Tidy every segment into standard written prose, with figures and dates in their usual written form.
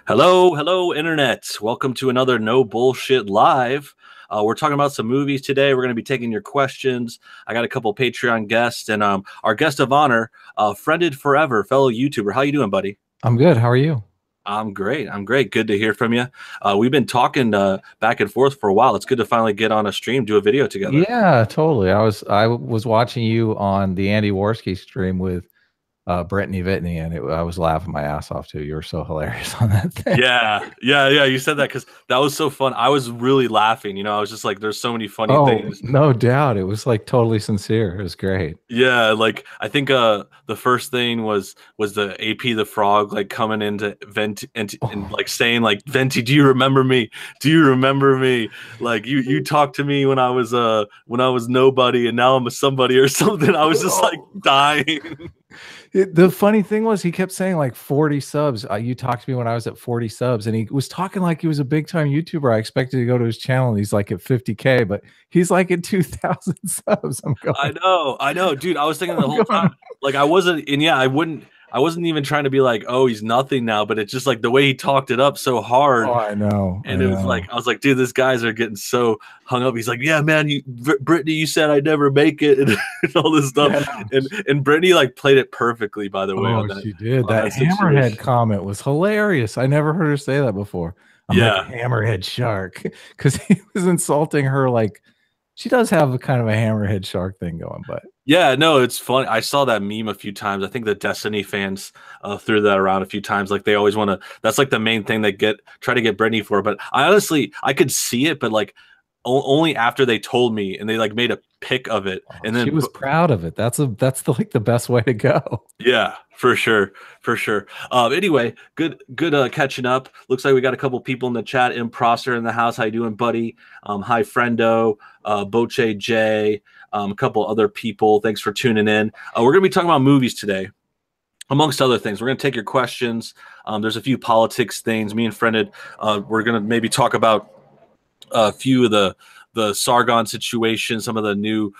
Hello, hello, internet. Welcome to another No Bullshit Live. We're talking about some movies today. We're going to be taking your questions. I got a couple Patreon guests, and our guest of honor, friended forever, fellow YouTuber. How you doing, buddy? I'm good. How are you? I'm great. I'm great. Good to hear from you. We've been talking back and forth for a while. It's good to finally get on a stream, do a video together. Yeah, totally. I was watching you on the Andy Worski stream with Brittany Whitney, and I was laughing my ass off too. You were so hilarious on that thing. Yeah. You said that because that was so fun. I was really laughing. I was just like, there's so many funny Oh, things. no doubt. It was like totally sincere. It was great. Yeah, like I think the first thing was the AP the Frog like coming into Venti and Oh, like saying like Venti, do you remember me? Do you remember me? Like you talked to me when I was nobody and now I'm a somebody or something. I was just like oh. dying. The funny thing was he kept saying like 40 subs. You talked to me when I was at 40 subs, and he was talking like he was a big time YouTuber. I expected to go to his channel, and he's like at 50K, but he's like at 2,000 subs. I know, dude. I was thinking the I'm whole going. time, like I wasn't, and yeah, I wasn't even trying to be like, oh, he's nothing now, but it's just like the way he talked it up so Oh, hard. I know. I And it was like, know. I was like, dude, these guys are getting so hung up. He's like, yeah, man, Brittany, you said I'd never make it, and all this stuff. Yeah. And Brittany like played it perfectly, by the way, Oh, she did. That on that hammerhead situation. comment was hilarious. I never heard her say that before. I'm like a Yeah, hammerhead shark because he was insulting her. Like she does have a kind of a hammerhead shark thing going, but yeah, no, it's funny. I saw that meme a few times. I think the Destiny fans threw that around a few times. Like they always want to. That's like the main thing they try to get Brittany for. But I honestly, I could see it, but like only after they told me and they like made a pic of it, and she then was proud of it. That's the like the best way to go. yeah, for sure, for sure. Anyway, good catching up. Looks like we got a couple people in the chat. Improster in the house. How you doing, buddy? Hi, friendo. Boche J. A couple other people. Thanks for tuning in. We're gonna be talking about movies today, amongst other things. We're gonna take your questions. There's a few politics things. Me and friended. We're gonna maybe talk about a few of the Sargon situation, some of the new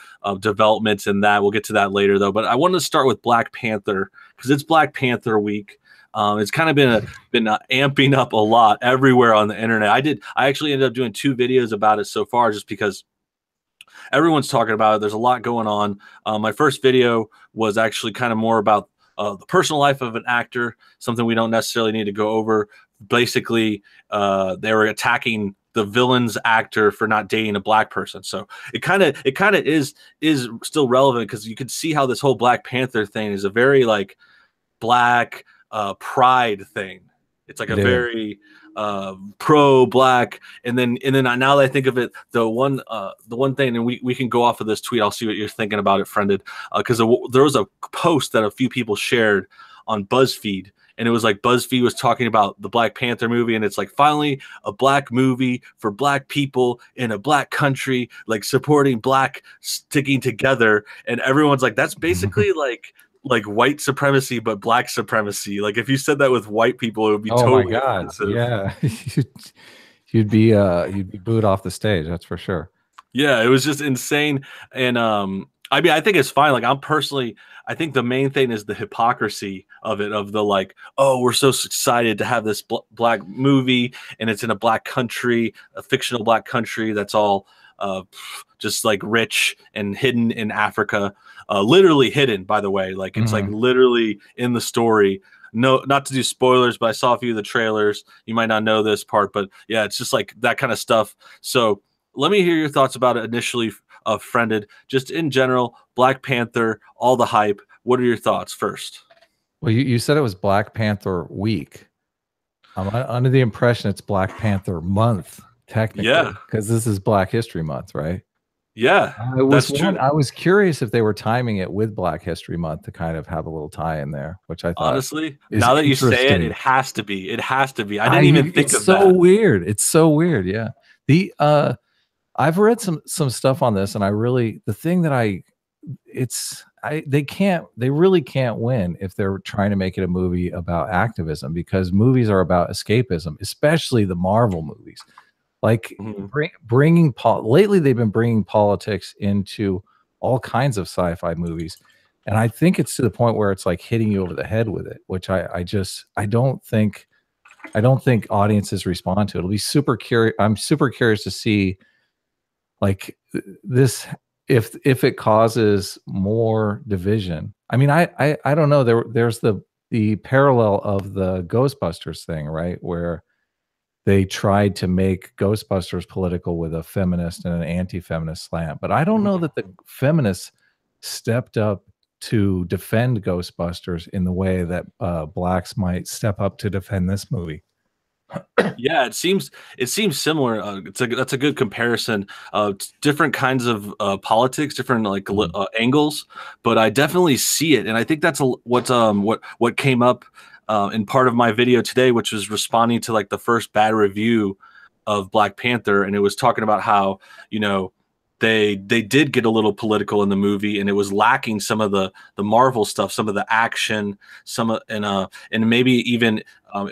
developments in that. We'll get to that later, though. But I wanted to start with Black Panther because it's Black Panther week. It's kind of been amping up a lot everywhere on the internet. I actually ended up doing 2 videos about it so far, just because everyone's talking about it. There's a lot going on. My first video was actually kind of more about the personal life of an actor, something we don't necessarily need to go over. Basically, they were attacking the villain's actor for not dating a black person. So it kind of is still relevant because you can see how this whole Black Panther thing is a very like black pride thing. It's like a It is. very pro black, and then now that I think of it, the one thing, and we can go off of this tweet. I'll see what you're thinking about it, friended, because there was a post that a few people shared on BuzzFeed, and it was like BuzzFeed was talking about the Black Panther movie, and it's like finally a black movie for black people in a black country, like supporting black sticking together, and everyone's like, that's basically like white supremacy but black supremacy. Like if you said that with white people, it would be Oh my totally God. offensive. Yeah. You'd be booed off the stage, that's for sure. Yeah, it was just insane. And I mean, I think it's fine. Like I think the main thing is the hypocrisy of it, of the like, oh, we're so excited to have this black movie and it's in a black country, a fictional black country that's all uh just like rich and hidden in Africa. Literally hidden, by the way. Like it's like Mhm. literally in the story. No, not to do spoilers, but I saw a few of the trailers. You might not know this part, but yeah, it's just like that kind of stuff. So let me hear your thoughts about it initially, friended. Just in general, Black Panther, all the hype. What are your thoughts first? Well, you said it was Black Panther week. I'm under the impression it's Black Panther month, Yeah, technically, because this is Black History Month, right? yeah, that's true. I was curious if they were timing it with Black History Month to kind of have a little tie in there, which I thought Honestly, is now that you say it, it interesting. has to be. It has to be. I didn't even think It's of so that. weird. It's so weird. Yeah. The I've read some stuff on this, and I really the thing that I it's I they really can't win if they're trying to make it a movie about activism, because movies are about escapism, especially the Marvel movies. Like Mhm. lately they've been bringing politics into all kinds of sci-fi movies, and I think it's to the point where it's like hitting you over the head with it, which I don't think I don't think audiences respond to it. It'll be super curious. I'm super curious to see like this if it causes more division. I mean, I don't know. There's the parallel of the Ghostbusters thing, right? Where they tried to make Ghostbusters political with a feminist and an anti-feminist slant. But I don't know that the feminists stepped up to defend Ghostbusters in the way that blacks might step up to defend this movie. Yeah, it seems similar. That's a good comparison. Different kinds of politics, different like angles, but I definitely see it, and I think that's what came up in part of my video today, which was responding to like the first bad review of Black Panther, and it was talking about how, you know, they did get a little political in the movie, and it was lacking some of the Marvel stuff, some of the action, and maybe even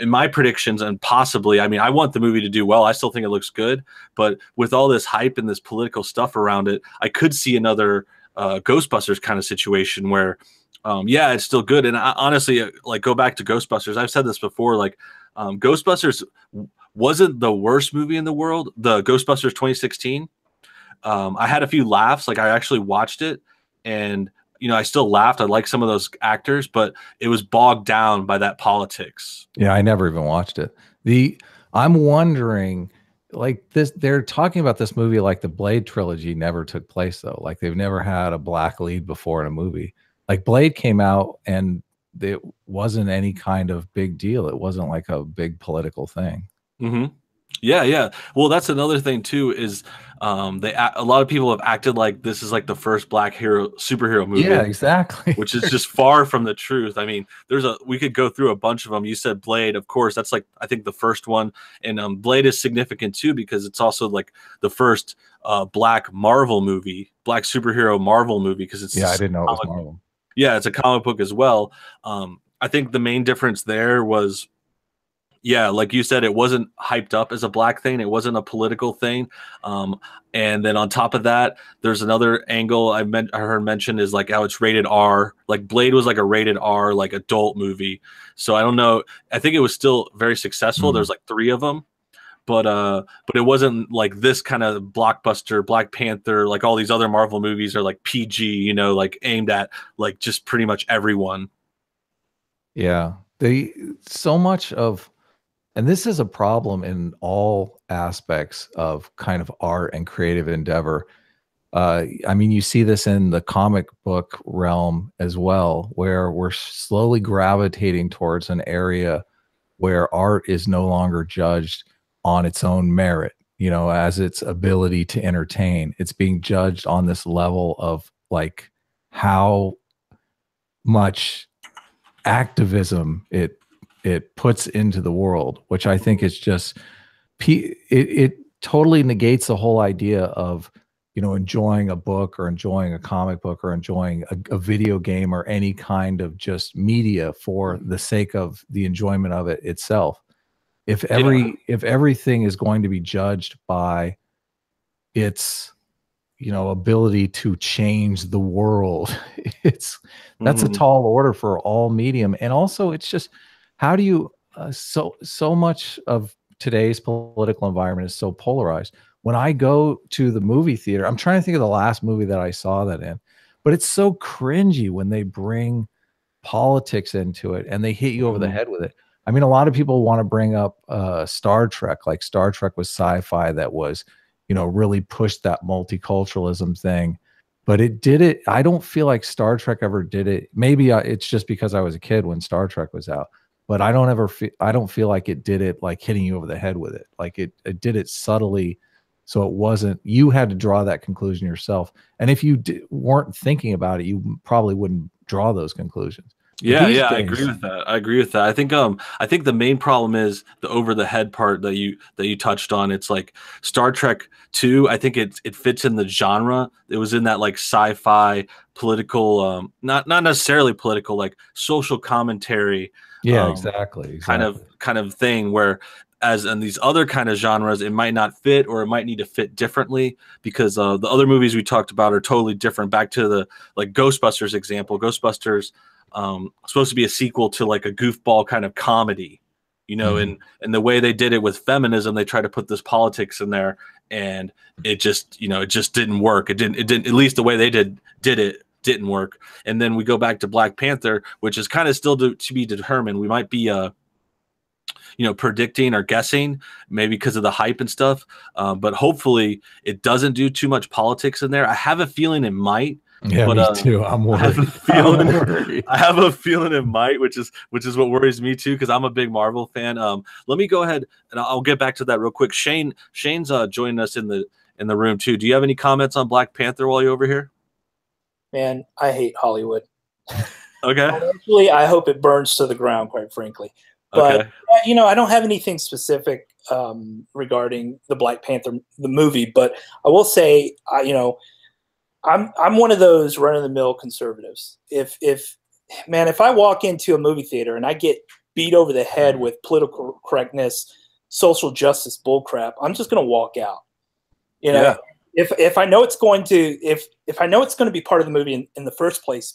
in my predictions, and possibly, I mean, I want the movie to do well. I still think it looks good, but with all this hype and this political stuff around it, I could see another Ghostbusters kind of situation where, yeah, it's still good. And I, honestly, like, go back to Ghostbusters. I've said this before, like, Ghostbusters wasn't the worst movie in the world. The Ghostbusters 2016. I had a few laughs. Like, I actually watched it, and you know, I still laughed. I like some of those actors, but it was bogged down by that politics. Yeah, I never even watched it. I'm wondering, like this, they're talking about this movie like the Blade trilogy never took place though. Like they've never had a black lead before in a movie. Like Blade came out and it wasn't any kind of big deal. It wasn't like a big political thing. Mm-hmm. Yeah, yeah. Well, that's another thing too. Is a lot of people have acted like this is like the first black superhero movie. Yeah, exactly. Which is just far from the truth. I mean, we could go through a bunch of them. You said Blade, of course. That's like, I think, the first one, and Blade is significant too because it's also like the first black Marvel movie, black superhero Marvel movie, because it's, yeah, I didn't know it was Marvel. Yeah, it's a comic book as well. I think the main difference there was, yeah, like you said, it wasn't hyped up as a black thing. It wasn't a political thing. And then on top of that, there's another angle I heard mentioned is like how it's rated R. Like Blade was like a rated R, like adult movie. So I don't know. I think it was still very successful. There's like 3 of them, but it wasn't like this kind of blockbuster. Black Panther, like all these other Marvel movies, are like PG, you know, like aimed at like just pretty much everyone. Yeah, so much of. And this is a problem in all aspects of kind of art and creative endeavor. I mean, you see this in the comic book realm as well, where we're slowly gravitating towards an area where art is no longer judged on its own merit, you know, as its ability to entertain. It's being judged on this level of like how much activism it puts into the world, which I think is just it totally negates the whole idea of, you know, enjoying a book or enjoying a comic book or enjoying a video game or any kind of just media for the sake of the enjoyment of it itself. If everything is going to be judged by its, you know, ability to change the world, that's a tall order for all medium. And also it's just, how do you so much of today's political environment is so polarized. When I go to the movie theater, I'm trying to think of the last movie that I saw that in, but it's so cringy when they bring politics into it and they hit you over the head with it. I mean, a lot of people want to bring up Star Trek, like Star Trek was sci-fi that was, you know, really pushed that multiculturalism thing. But it did it. I don't feel like Star Trek ever did it. Maybe it's just because I was a kid when Star Trek was out. But I don't feel like it did it like hitting you over the head with it. Like it did it subtly, so it wasn't. You had to draw that conclusion yourself. And if you weren't thinking about it, you probably wouldn't draw those conclusions. Yeah, yeah, I agree with that. I agree with that. I think the main problem is the over the head part that you touched on. It's like Star Trek 2, I think it fits in the genre. It was in that like sci-fi political, not necessarily political, like social commentary. Yeah, exactly. Kind of thing where, as in these other kind of genres, it might not fit, or it might need to fit differently, because the other movies we talked about are totally different. Back to the like Ghostbusters example. Ghostbusters supposed to be a sequel to like a goofball kind of comedy, you know, and the way they did it with feminism, they tried to put this politics in there, and it just, you know, it just didn't work. It didn't, at least the way they did it didn't work. And then we go back to Black Panther, which is kind of still to be determined. We might be, you know, predicting or guessing, maybe because of the hype and stuff. But hopefully it doesn't do too much politics in there. I have a feeling it might. Yeah, but, me too. I'm worried. I have a feeling it might, which is what worries me too, because I'm a big Marvel fan. Let me go ahead and I'll get back to that real quick. Shane's joining us in the room too. Do you have any comments on Black Panther while you're over here? Man, I hate Hollywood. Okay. Actually, I hope it burns to the ground, quite frankly. But okay. You know, I don't have anything specific regarding the Black Panther the movie, but I will say, you know, I'm one of those run-of-the-mill conservatives. If I walk into a movie theater and I get beat over the head with political correctness, social justice bullcrap, I'm just gonna walk out. You know, yeah. If I know it's going to if I know it's going to be part of the movie in the first place,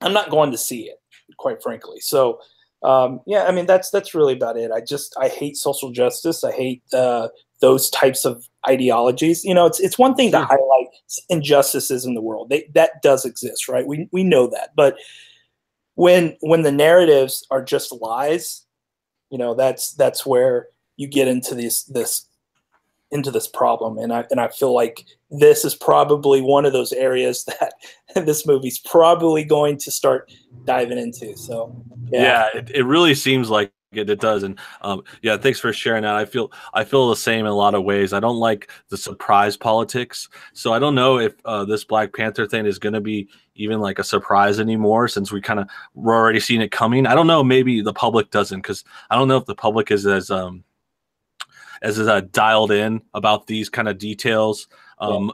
I'm not going to see it, quite frankly. So yeah, I mean that's really about it. I hate social justice. I hate those types of ideologies. You know, it's one thing to highlight injustices in the world. That does exist, right? We know that. But when the narratives are just lies, you know, that's where you get into this problem. And I feel like this is probably one of those areas that this movie's probably going to start diving into. So yeah, it really seems like it does. And yeah, thanks for sharing that. I feel the same in a lot of ways. I don't like the surprise politics. So I don't know if this Black Panther thing is going to be even like a surprise anymore, since we're already seeing it coming. I don't know. Maybe the public doesn't, because I don't know if the public is as dialed in about these kind of details.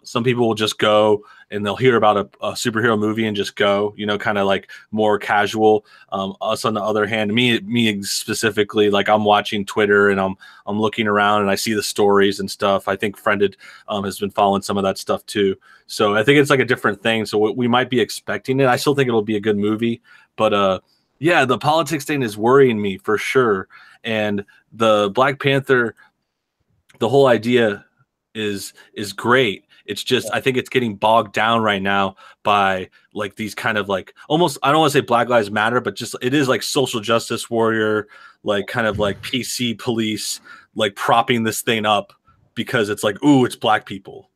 Some people will just go and they'll hear about a superhero movie and just go, you know, kind of like more casual. Us on the other hand, me specifically, like I'm watching Twitter and I'm looking around and I see the stories and stuff. I think Friended has been following some of that stuff too. So I think it's like a different thing. So we might be expecting it. I still think it'll be a good movie, but yeah, the politics thing is worrying me for sure. And the Black Panther, the whole idea is great. It's just, I think it's getting bogged down right now by like these kind of like almost, I don't want to say Black Lives Matter, but just it is like social justice warrior, like kind of like PC police, like propping this thing up because it's like, ooh, it's black people.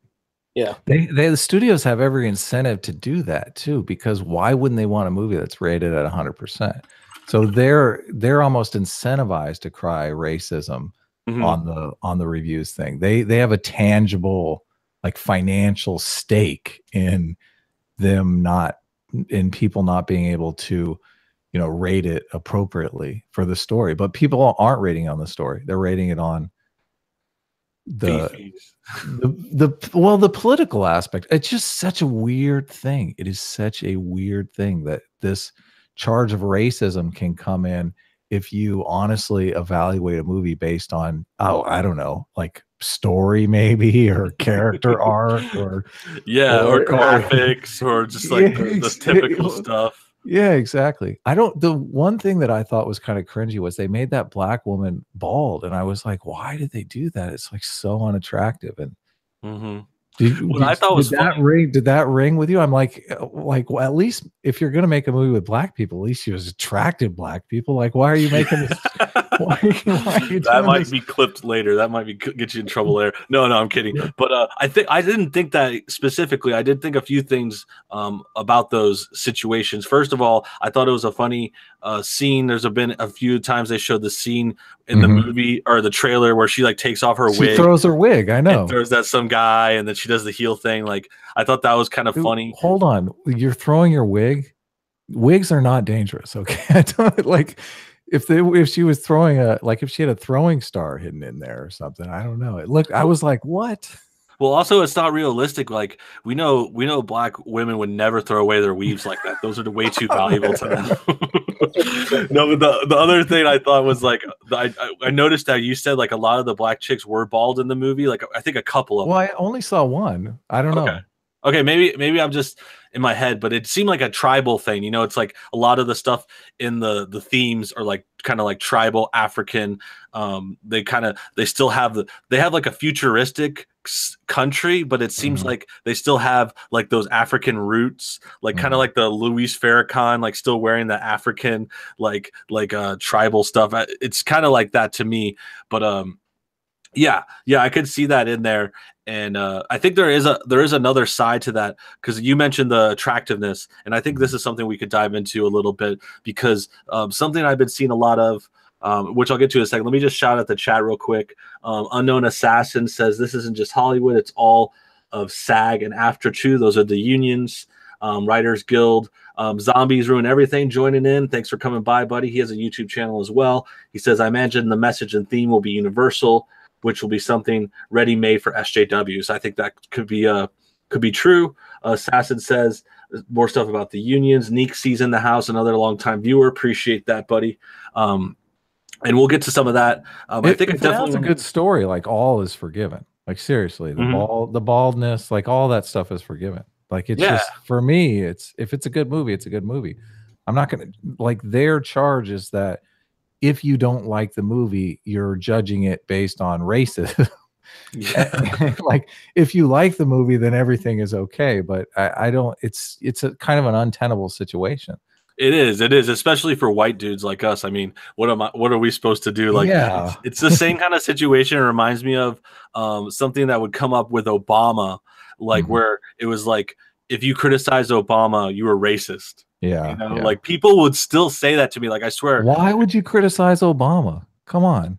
Yeah. The studios have every incentive to do that too, because why wouldn't they want a movie that's rated at 100%? So they're almost incentivized to cry racism on the reviews thing. They have a tangible like financial stake in people not being able to, you know, rate it appropriately for the story. But people aren't rating on the story. They're rating it on the political aspect. It's just such a weird thing. It is such a weird thing that this charge of racism can come in if you honestly evaluate a movie based on, I don't know, like story maybe, or character arc, or graphics, or just like the typical stuff. Yeah, exactly. The one thing that I thought was kind of cringy was they made that black woman bald, and I was like, why did they do that? It's like so unattractive. And did that ring with you? I'm like, well, at least if you're gonna make a movie with black people, at least she was attractive black people. Like, why are you making this? why are you that might be clipped later. That might get you in trouble there. No, I'm kidding. Yeah. But I didn't think that specifically. I did think a few things about those situations. First of all, I thought it was a funny scene. There's been a few times they showed the scene in the movie or the trailer where she like takes off her wig. She throws her wig. I know. And throws that some guy, and then she does the heel thing. Like, I thought that was kind of funny. Hold on, you're throwing your wig. Wigs are not dangerous. Okay, I don't like. If she was throwing if she had a throwing star hidden in there or something, I don't know. I was like, what? Well, also, it's not realistic. Like we know black women would never throw away their weaves like that. Those are way too valuable to them. No, but the other thing I thought was like, I noticed that you said like a lot of the black chicks were bald in the movie. Like I think a couple of them. Well, I only saw one. I don't know. Okay, maybe I'm just in my head, but it seemed like a tribal thing. You know, it's like a lot of the stuff in the themes are like kind of like tribal African. They still have they have like a futuristic country, but it seems like they still have like those African roots, like kind of like the Luis Farrakhan, like still wearing the African like tribal stuff. It's kind of like that to me, but yeah, I could see that in there. And I think there is another side to that, because you mentioned the attractiveness, and I think this is something we could dive into a little bit, because something I've been seeing a lot of, which I'll get to in a second. Let me just shout out the chat real quick. Unknown Assassin says this isn't just Hollywood; it's all of SAG and AFTRA too. Those are the unions, Writers Guild. Zombies Ruin Everything joining in. Thanks for coming by, buddy. He has a YouTube channel as well. He says, I imagine the message and theme will be universal, which will be something ready-made for SJWs. I think that could be true. Assassin says more stuff about the unions. Neek sees in the house, another longtime viewer. Appreciate that, buddy. And we'll get to some of that. I think it definitely a good story. Like, all is forgiven. Like, seriously, the baldness, like all that stuff is forgiven. Like, it's just, for me, if it's a good movie, it's a good movie. I'm not gonna, like, their charge is that if you don't like the movie, you're judging it based on racism. Like, if you like the movie, then everything is okay. But I don't. It's a kind of an untenable situation. It is, especially for white dudes like us. I mean, what are we supposed to do? Like, it's the same kind of situation. It reminds me of something that would come up with Obama, like where it was like, if you criticize Obama, you were racist. Yeah, you know, like people would still say that to me. Like, I swear. Why would you criticize Obama? Come on.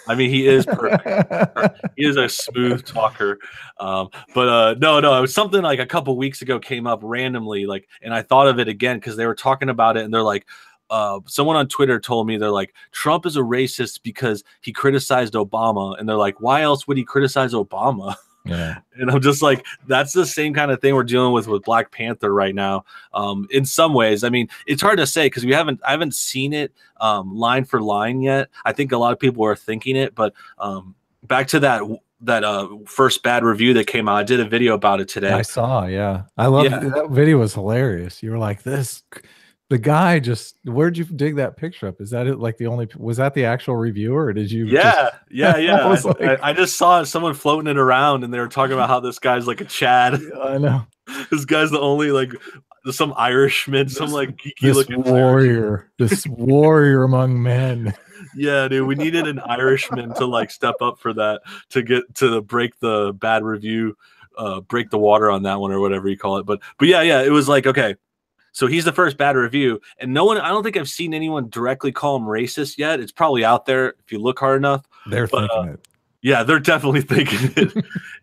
I mean, he is perfect. He is a smooth talker. No, it was something like a couple weeks ago came up randomly, like, and I thought of it again because they were talking about it, and they're like, someone on Twitter told me, they're like, Trump is a racist because he criticized Obama, and they're like, why else would he criticize Obama? Yeah. And I'm just like, that's the same kind of thing we're dealing with Black Panther right now. In some ways, I mean, it's hard to say because I haven't seen it line for line yet. I think a lot of people are thinking it, but back to that first bad review that came out. I did a video about it today. I saw, I love that video. Was hilarious. You were like, the guy just, where'd you dig that picture up? Is that it? Like, was that the actual reviewer, or did you? Yeah. I just saw someone floating it around, and they were talking about how this guy's like a Chad. I know. This guy's the only, like, some Irishman, some like geeky looking warrior, this warrior among men. Yeah, dude, we needed an Irishman to like step up for that, to get to break the bad review, break the water on that one, or whatever you call it. But yeah, it was like, okay. So he's the first bad review, and I don't think I've seen anyone directly call him racist yet. It's probably out there if you look hard enough. They're thinking it. Yeah, they're definitely thinking it.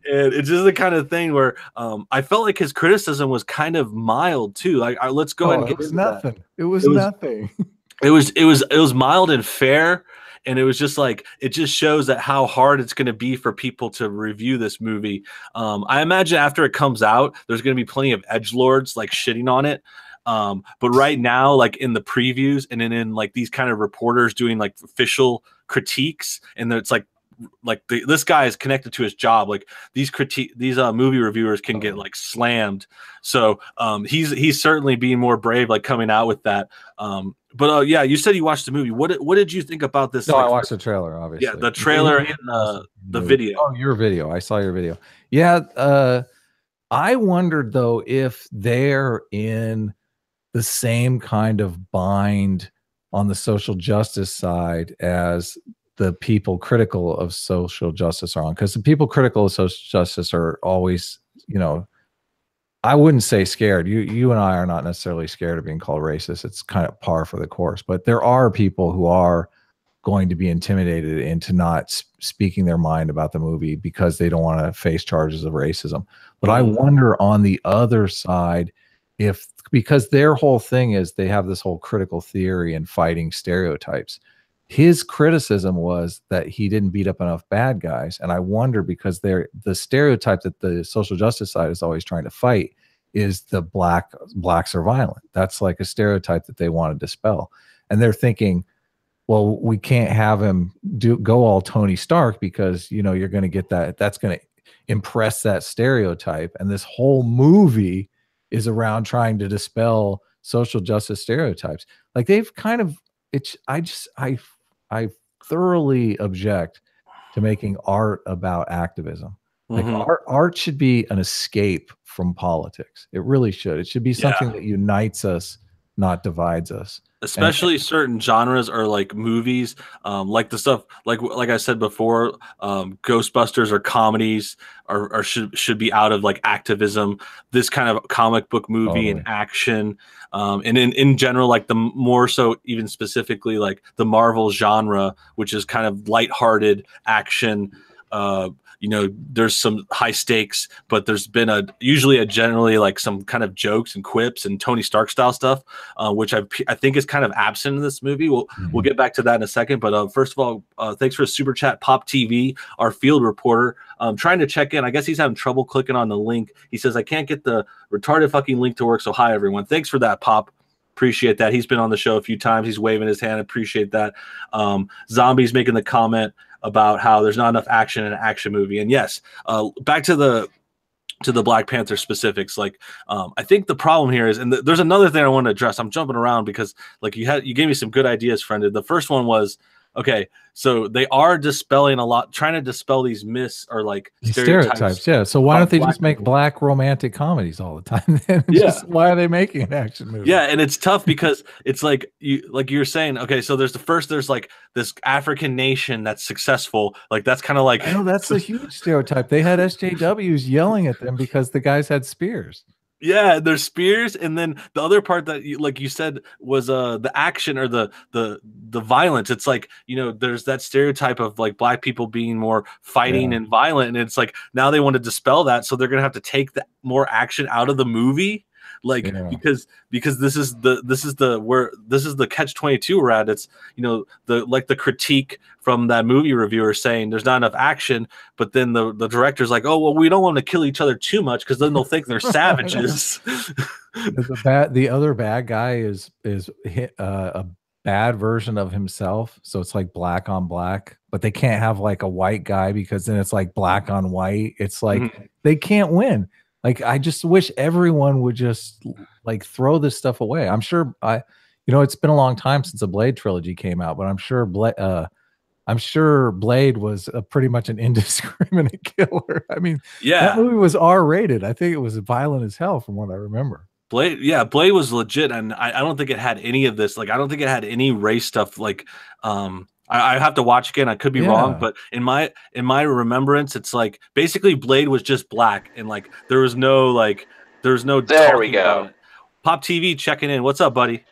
And it's just the kind of thing where I felt like his criticism was kind of mild too. Like, let's go ahead and get into nothing. That. It was nothing. It was mild and fair. And it was just like, it just shows that how hard it's going to be for people to review this movie. I imagine after it comes out, there's going to be plenty of edgelords like shitting on it. But right now, like in the previews and in like these kind of reporters doing like official critiques, and it's like this guy is connected to his job. Like these movie reviewers can get like slammed. So he's certainly being more brave, like coming out with that. But yeah, you said you watched the movie. What did you think about this? No, I watched the trailer, obviously. Yeah, the trailer and the video. Oh, your video. I saw your video. Yeah. I wondered though if they're in the same kind of bind on the social justice side as the people critical of social justice are on, because the people critical of social justice are always, I wouldn't say scared. You and I are not necessarily scared of being called racist. It's kind of par for the course, but there are people who are going to be intimidated into not speaking their mind about the movie because they don't want to face charges of racism. But I wonder on the other side, because their whole thing is they have this whole critical theory and fighting stereotypes. His criticism was that he didn't beat up enough bad guys. And I wonder, because the stereotype that the social justice side is always trying to fight is the blacks are violent. That's like a stereotype that they want to dispel. And they're thinking, well, we can't have him go all Tony Stark because, you're going to get that's going to impress that stereotype. And this whole movie is around trying to dispel social justice stereotypes. Like they've kind of I thoroughly object to making art about activism. Like art should be an escape from politics. It really should. It should be something that unites us, not divides us. Especially certain genres or like movies, like the stuff like I said before, Ghostbusters or comedies or should be out of like activism. This kind of comic book movie and action, and in general, like the more so even specifically like the Marvel genre, which is kind of lighthearted action. You know, there's some high stakes, but there's been usually generally like some kind of jokes and quips and Tony Stark style stuff, which I think is kind of absent in this movie. We'll get back to that in a second. But first of all, thanks for a super chat, Pop TV, our field reporter. Trying to check in. I guess he's having trouble clicking on the link. He says, I can't get the retarded fucking link to work. So hi, everyone. Thanks for that, Pop. Appreciate that. He's been on the show a few times. He's waving his hand. Appreciate that. Zombies making the comment about how there's not enough action in an action movie. And yes, back to the Black Panther specifics. Like, I think the problem here is, and there's another thing I want to address. I'm jumping around because like you gave me some good ideas, friend. The first one was, okay, so they are dispelling a lot, trying to dispel these myths or like stereotypes. Yeah. So why don't they just make black romantic comedies all the time? Then why are they making an action movie? Yeah, and it's tough because it's like you're saying, okay, so there's like this African nation that's successful. Like that's kind of like, I know that's a huge stereotype. They had SJWs yelling at them because the guys had spears. Yeah, there's spears, and then the other part that like you said was the action or the violence. It's like, you know, there's that stereotype of like black people being more fighting and violent, and it's like now they want to dispel that, so they're gonna have to take the more action out of the movie. Like because this is the catch-22 we're at. It's, you know, the critique from that movie reviewer saying there's not enough action, but then the director's like, oh well, we don't want to kill each other too much because then they'll think they're savages. The other bad guy is a bad version of himself, so it's like black on black, but they can't have like a white guy because then it's like black on white. It's like they can't win. Like, I just wish everyone would just like throw this stuff away. I'm sure you know, it's been a long time since the Blade trilogy came out, but I'm sure Blade was pretty much an indiscriminate killer. I mean, that movie was R-rated. I think it was violent as hell from what I remember. Blade was legit, and I don't think it had any of this. Like, I don't think it had any race stuff. Like, I have to watch again. I could be wrong, but in my remembrance, it's like basically Blade was just black, and like there was no There we go. Pop TV checking in. What's up, buddy?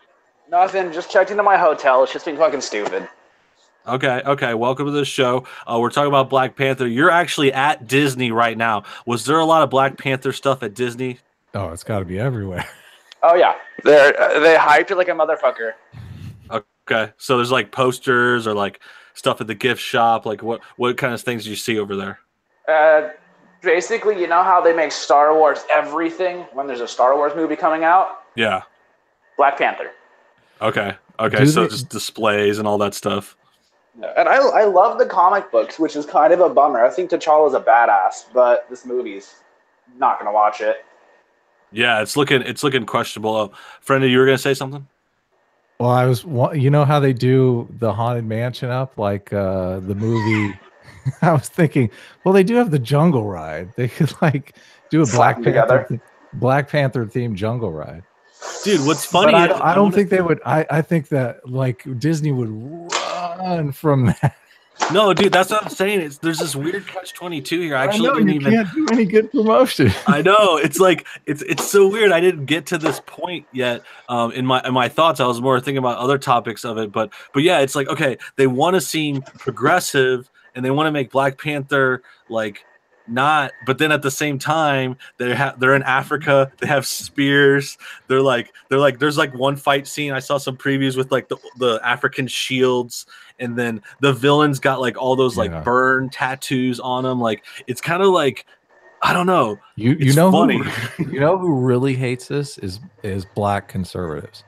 Nothing. Just checked into my hotel. It's just being fucking stupid. Okay. Welcome to the show. We're talking about Black Panther. You're actually at Disney right now. Was there a lot of Black Panther stuff at Disney? Oh, it's got to be everywhere. Oh yeah, they hyped it like a motherfucker. Okay, so there's like posters or like stuff at the gift shop. Like what kind of things do you see over there? Basically, you know how they make Star Wars everything when there's a Star Wars movie coming out? Yeah. Black Panther. Okay. So just displays and all that stuff. And I love the comic books, which is kind of a bummer. I think T'Challa's a badass, but this movie's not gonna watch it. Yeah, it's looking questionable. Frenda, you were gonna say something? Well, you know how they do the Haunted Mansion up, like the movie. I was thinking, well, they do have the jungle ride. They could like do a Black Panther themed jungle ride. Dude, what's funny? But I don't think they would. I think that like Disney would run from that. No, dude, that's what I'm saying. There's this weird catch-22 here. I actually can't do any good promotion. I know. It's like it's so weird. I didn't get to this point yet. In my thoughts, I was more thinking about other topics of it. But yeah, it's like, okay, they want to seem progressive and they want to make Black Panther like not, but then at the same time they're in Africa, they have spears, they're like there's like one fight scene I saw some previews with like the African shields, and then the villains got like all those like burn tattoos on them. Like it's kind of like, I don't know. You know funny. You know who really hates this is black conservatives.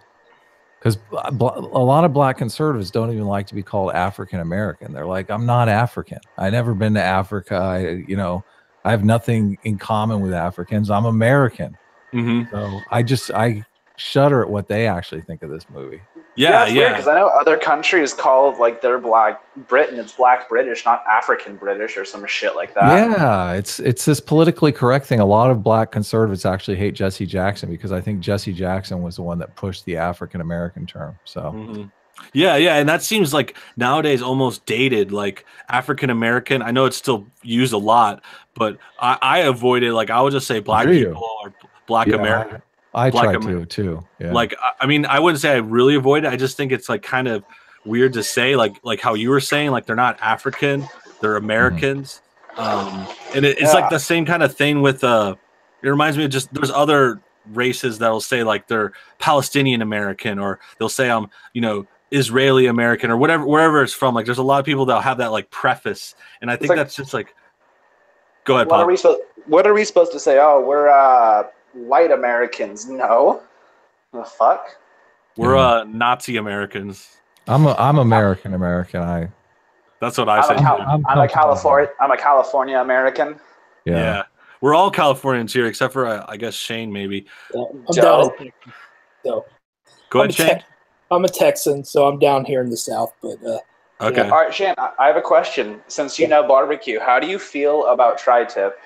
Because a lot of black conservatives don't even like to be called African American. They're like, I'm not African. I've never been to Africa. I have nothing in common with Africans. I'm American. So I shudder at what they actually think of this movie. Yeah, it's weird because I know other countries call like their Black Britain, it's Black British, not African British or some shit like that. Yeah, it's this politically correct thing. A lot of Black conservatives actually hate Jesse Jackson because I think Jesse Jackson was the one that pushed the African American term. So. Yeah, and that seems like nowadays almost dated. Like African American, I know it's still used a lot, but I avoid it. Like I would just say Black people or Black American. I try to too. Yeah. Like I mean, I wouldn't say I really avoid it. I just think it's like kind of weird to say, like how you were saying, like they're not African, they're Americans. And it's like the same kind of thing with it reminds me of just there's other races that'll say like they're Palestinian American, or they'll say Israeli American, or wherever it's from. Like there's a lot of people that'll have that like preface, and I think that's just like, go ahead, Pop. What are we supposed to say? Oh, we're white Americans. No, the fuck. We're Nazi Americans. I'm American. That's what I say. I'm a California American. Yeah. We're all Californians here, except for I guess Shane maybe. I'm down. So go ahead, Shane. I'm a Texan, so I'm down here in the South. But okay. All right, Shane. I have a question. Since you know barbecue, how do you feel about tri-tip?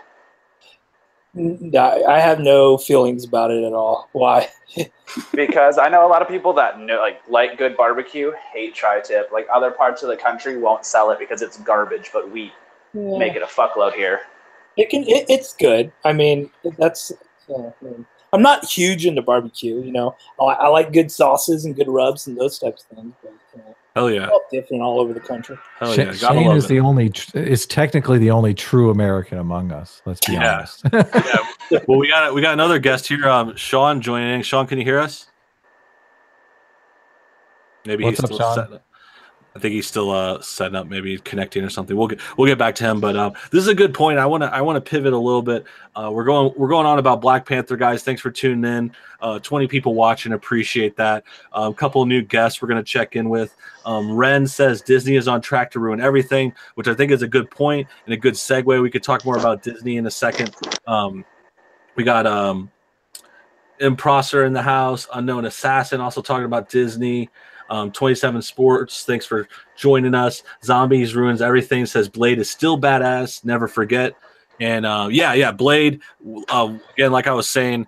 I have no feelings about it at all. Why? Because I know a lot of people that like good barbecue hate tri-tip. Like other parts of the country won't sell it because it's garbage, but we make it a fuckload here. It's good. I mean, that's. I'm not huge into barbecue. I like good sauces and good rubs and those types of things. But, hell yeah, it's all different all over the country. Hell yeah, Shane is technically the only true American among us. Let's be honest. Yeah. Well, we got another guest here. Sean joining in. Sean, can you hear us? Maybe What's he's up, still Sean? setting up. I think he's still setting up, maybe connecting or something. We'll get back to him, but this is a good point. I want to pivot a little bit. We're going on about Black Panther, guys. Thanks for tuning in. 20 people watching, appreciate that. A couple of new guests we're going to check in with. Ren says Disney is on track to ruin everything, which I think is a good point and a good segue. We could talk more about Disney in a second. We got Improsser in the house, Unknown Assassin also talking about Disney. 27 Sports, thanks for joining us. Zombies Ruins Everything says Blade is still badass, never forget. And Blade, again, like I was saying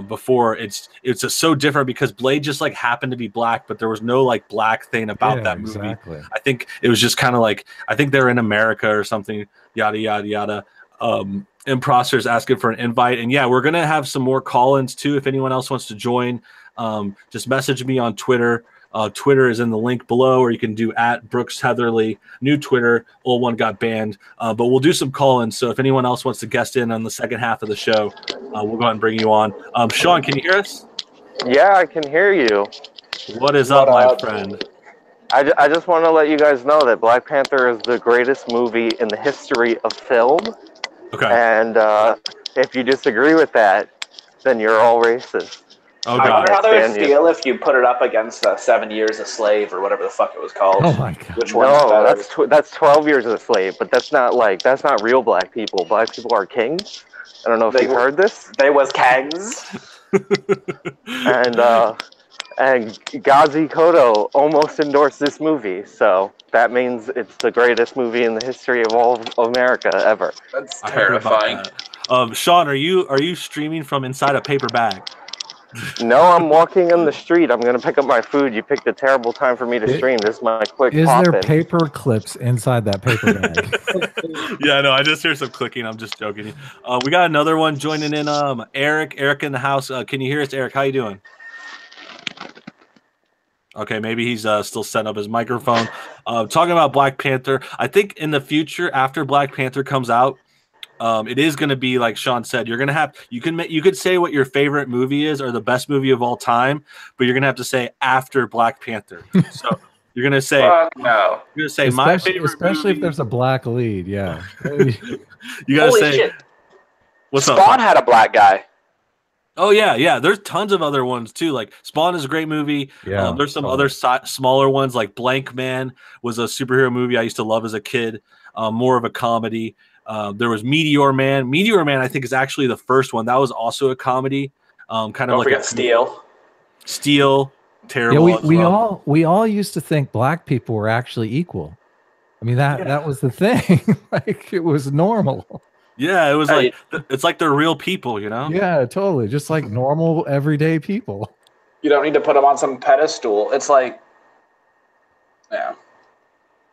before, it's just so different because Blade just like happened to be black, but there was no like black thing about that movie. Exactly. I think it was just kind of like, I think they're in America or something, yada yada yada. Improsters asking for an invite, and we're gonna have some more call-ins too. If anyone else wants to join, just message me on Twitter. Twitter is in the link below, or you can do @BrooksHeatherly. New Twitter, old one got banned. But we'll do some call-ins. So if anyone else wants to guest in on the second half of the show, we'll go ahead and bring you on. Sean, can you hear us? Yeah, I can hear you. What is up, my friend? I just want to let you guys know that Black Panther is the greatest movie in the history of film. Okay. And if you disagree with that, then you're all racist. Oh, I God. wonder how they would feel if you put it up against 7 Years a Slave or whatever the fuck it was called. Oh my God! Which one? That's 12 Years a Slave, but that's not real black people. Black people are kings. I don't know if you've heard this. They was kings. and Gazi Kodo almost endorsed this movie, so that means it's the greatest movie in the history of all of America ever. That's terrifying. Sean, are you streaming from inside a paper bag? No, I'm walking on the street. I'm going to pick up my food. You picked a terrible time for me to stream. This is my quick Is pop-in. there paper clips inside that paper bag? Yeah, no, I just hear some clicking. I'm just joking. We got another one joining in. Eric in the house. Can you hear us, Eric? How you doing? Okay, maybe he's still setting up his microphone. Talking about Black Panther. I think in the future, after Black Panther comes out, it is going to be like Sean said. You're going to have you could say what your favorite movie is or the best movie of all time, but you're going to have to say after Black Panther. So you're going to say no. You're going to say my favorite, especially movie. if there's a black lead. Yeah, you got to say. Shit. What's Spawn up? Spawn had a black guy. Oh yeah. There's tons of other ones too. Like Spawn is a great movie. Yeah, there's some other smaller ones like Blank Man was a superhero movie I used to love as a kid. More of a comedy. There was Meteor Man. Meteor Man, I think, is actually the first one. That was also a comedy. Kind of Don't like forget Steel. Steel, terrible. Yeah, we all used to think black people were actually equal. I mean that was the thing. Like it was normal. Yeah, it was like it's like they're real people, you know? Yeah, totally. Just like normal everyday people. You don't need to put them on some pedestal. It's like, yeah.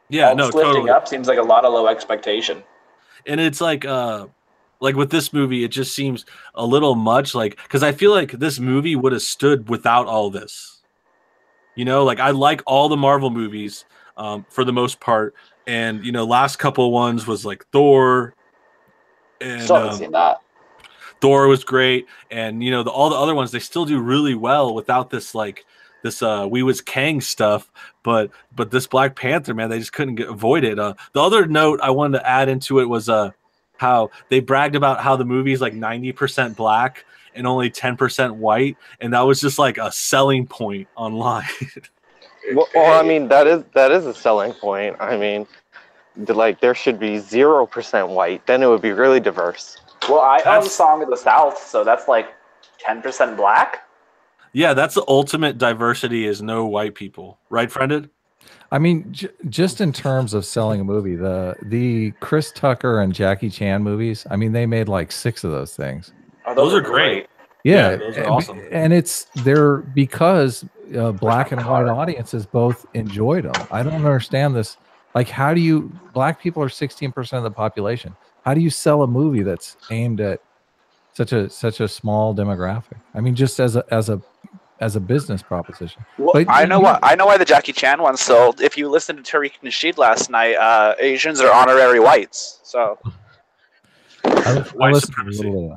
Yeah, All no, just lifting totally. up seems like a lot of low expectation. And it's like with this movie, it just seems a little much, like, because I feel like this movie would have stood without all this. You know, like I like all the Marvel movies for the most part, and you know, last couple ones was like Thor, and Still haven't seen that. Thor was great, and you know, all the other ones they still do really well without this this we was Kang stuff, but this Black Panther, man, they just couldn't avoid it. The other note I wanted to add into it was how they bragged about how the movie is like 90% black and only 10% white, and that was just like a selling point online. Well, I mean, that is a selling point. I mean, like there should be 0% white. Then it would be really diverse. Well, I own Song of the South, so that's like 10% black. Yeah, that's the ultimate diversity is no white people, right, Friended? I mean, just in terms of selling a movie, the Chris Tucker and Jackie Chan movies, I mean, they made like 6 of those things. Oh, those are great. Yeah, those are awesome. And they're because black and white audiences both enjoyed them. I don't understand this. Like, how do you? Black people are 16% of the population. How do you sell a movie that's aimed at such a small demographic? I mean, just as a business proposition. Well, but I know why the Jackie Chan one sold. If you listened to Tariq Nasheed last night, Asians are honorary whites. So white supremacy.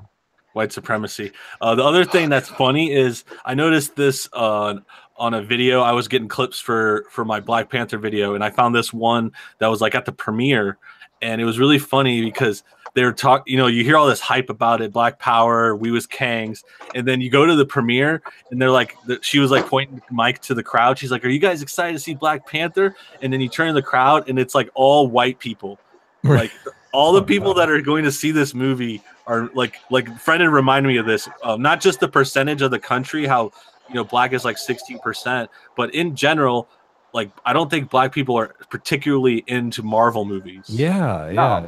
White supremacy. The other thing that's funny is I noticed this on a video. I was getting clips for my Black Panther video, and I found this one that was like at the premiere, and it was really funny because they were talking. You know, you hear all this hype about it, Black Power, we was Kangs, and then you go to the premiere, and they're like, she was like pointing the mic to the crowd. She's like, "Are you guys excited to see Black Panther?" And then you turn to the crowd, and it's like all white people, like. All the people that are going to see this movie are like Brendan reminded me of this. Not just the percentage of the country, how you know black is like 16%, but in general, like I don't think black people are particularly into Marvel movies. Yeah.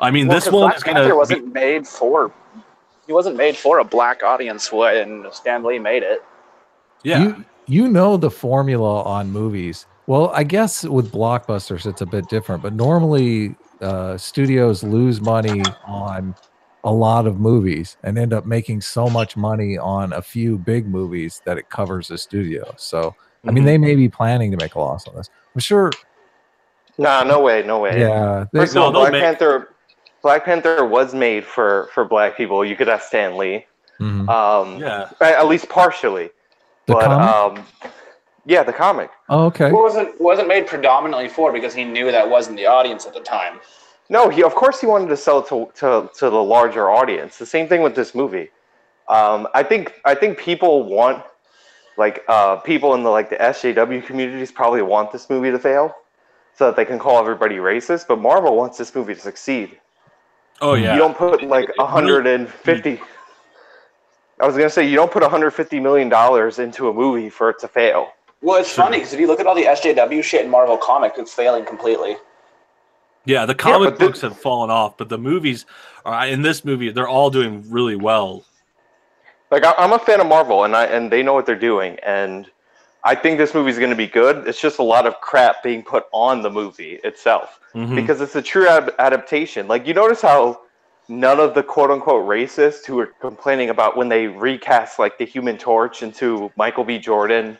I mean, this one is Panther wasn't made for. He wasn't made for a black audience when Stan Lee made it. Yeah, you know the formula on movies. Well, I guess with blockbusters, it's a bit different. But normally, studios lose money on a lot of movies and end up making so much money on a few big movies that it covers the studio. So, I mean, they may be planning to make a loss on this. I'm sure. Nah, no way. Yeah. First of all, Black Panther was made for black people. You could ask Stan Lee. Mm-hmm. At least partially. Yeah, the comic. Oh, okay. It wasn't made predominantly for because he knew that wasn't the audience at the time. No, of course he wanted to sell it to the larger audience. The same thing with this movie. I think people want people in the the SJW communities probably want this movie to fail so that they can call everybody racist. But Marvel wants this movie to succeed. Oh yeah. You don't put 150. I was gonna say you don't put $150 million into a movie for it to fail. Well, it's funny because if you look at all the SJW shit in Marvel Comics, it's failing completely. Yeah, the comic books have fallen off, but the movies in this movie, they're all doing really well. Like I'm a fan of Marvel, and they know what they're doing, and I think this movie is going to be good. It's just a lot of crap being put on the movie itself because it's a true adaptation. Like you notice how none of the quote unquote racists who were complaining about when they recast the Human Torch into Michael B. Jordan.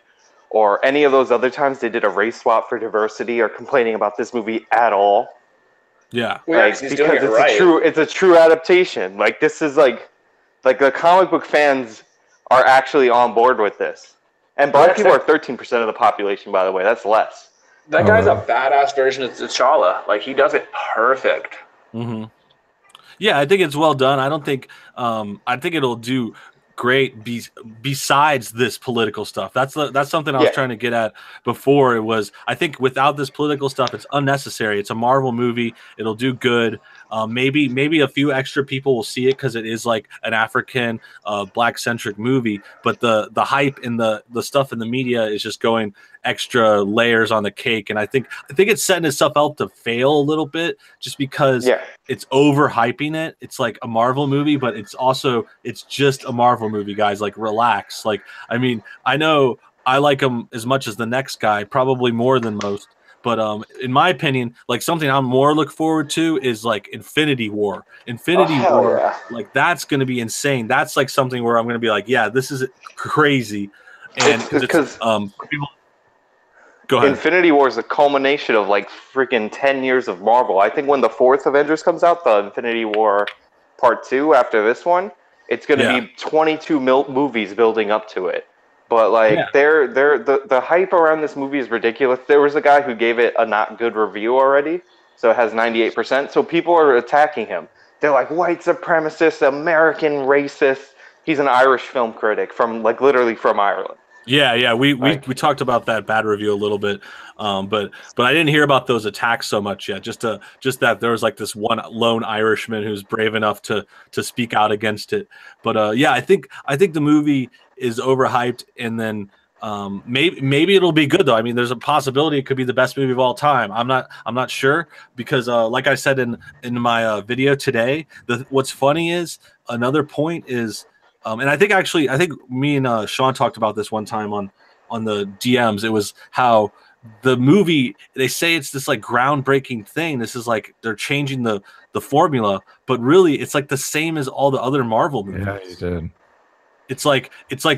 Or any of those other times they did a race swap for diversity or complaining about this movie at all. Yeah. Because it's a true adaptation. Like this is like the comic book fans are actually on board with this. And black people are 13% of the population, by the way. That's less. That guy's a badass version of T'Challa. Like he does it perfect. Mm-hmm. Yeah, I think it's well done. I don't think I think it'll do great besides this political stuff. That's something I was trying to get at before. I think without this political stuff, it's unnecessary. It's a Marvel movie. It'll do good. Maybe a few extra people will see it because it is like an African black centric movie, but the hype and the stuff in the media is just going extra layers on the cake, and I think it's setting itself up to fail a little bit just because it's overhyping it. It's like a Marvel movie, but it's just a Marvel movie, guys. Like, relax. Like, I mean, I know I like him as much as the next guy, probably more than most. But in my opinion, like, something I'm more look forward to is like Infinity War. Like, that's going to be insane. That's like something where I'm going to be like, yeah, this is crazy. And because people. Go ahead. Infinity War is a culmination of like freaking 10 years of Marvel. I think when the 4th Avengers comes out, the Infinity War Part 2 after this one, it's going to be 22 movies building up to it. But like the hype around this movie is ridiculous. There was a guy who gave it a not good review already, so it has 98%. So people are attacking him. They're like, white supremacist, American racist. He's an Irish film critic from like literally from Ireland. Yeah, we talked about that bad review a little bit, but I didn't hear about those attacks so much yet. Just that there was like this one lone Irishman who's brave enough to speak out against it. But I think the movie is overhyped, and then maybe it'll be good though. I mean, there's a possibility it could be the best movie of all time. I'm not sure because like I said in my video today, what's funny is another point is. And I think me and Sean talked about this one time on the DMs. It was how the movie, they say it's this like groundbreaking thing. This is like they're changing the formula, but really it's like the same as all the other Marvel movies. Yeah, you did. It's like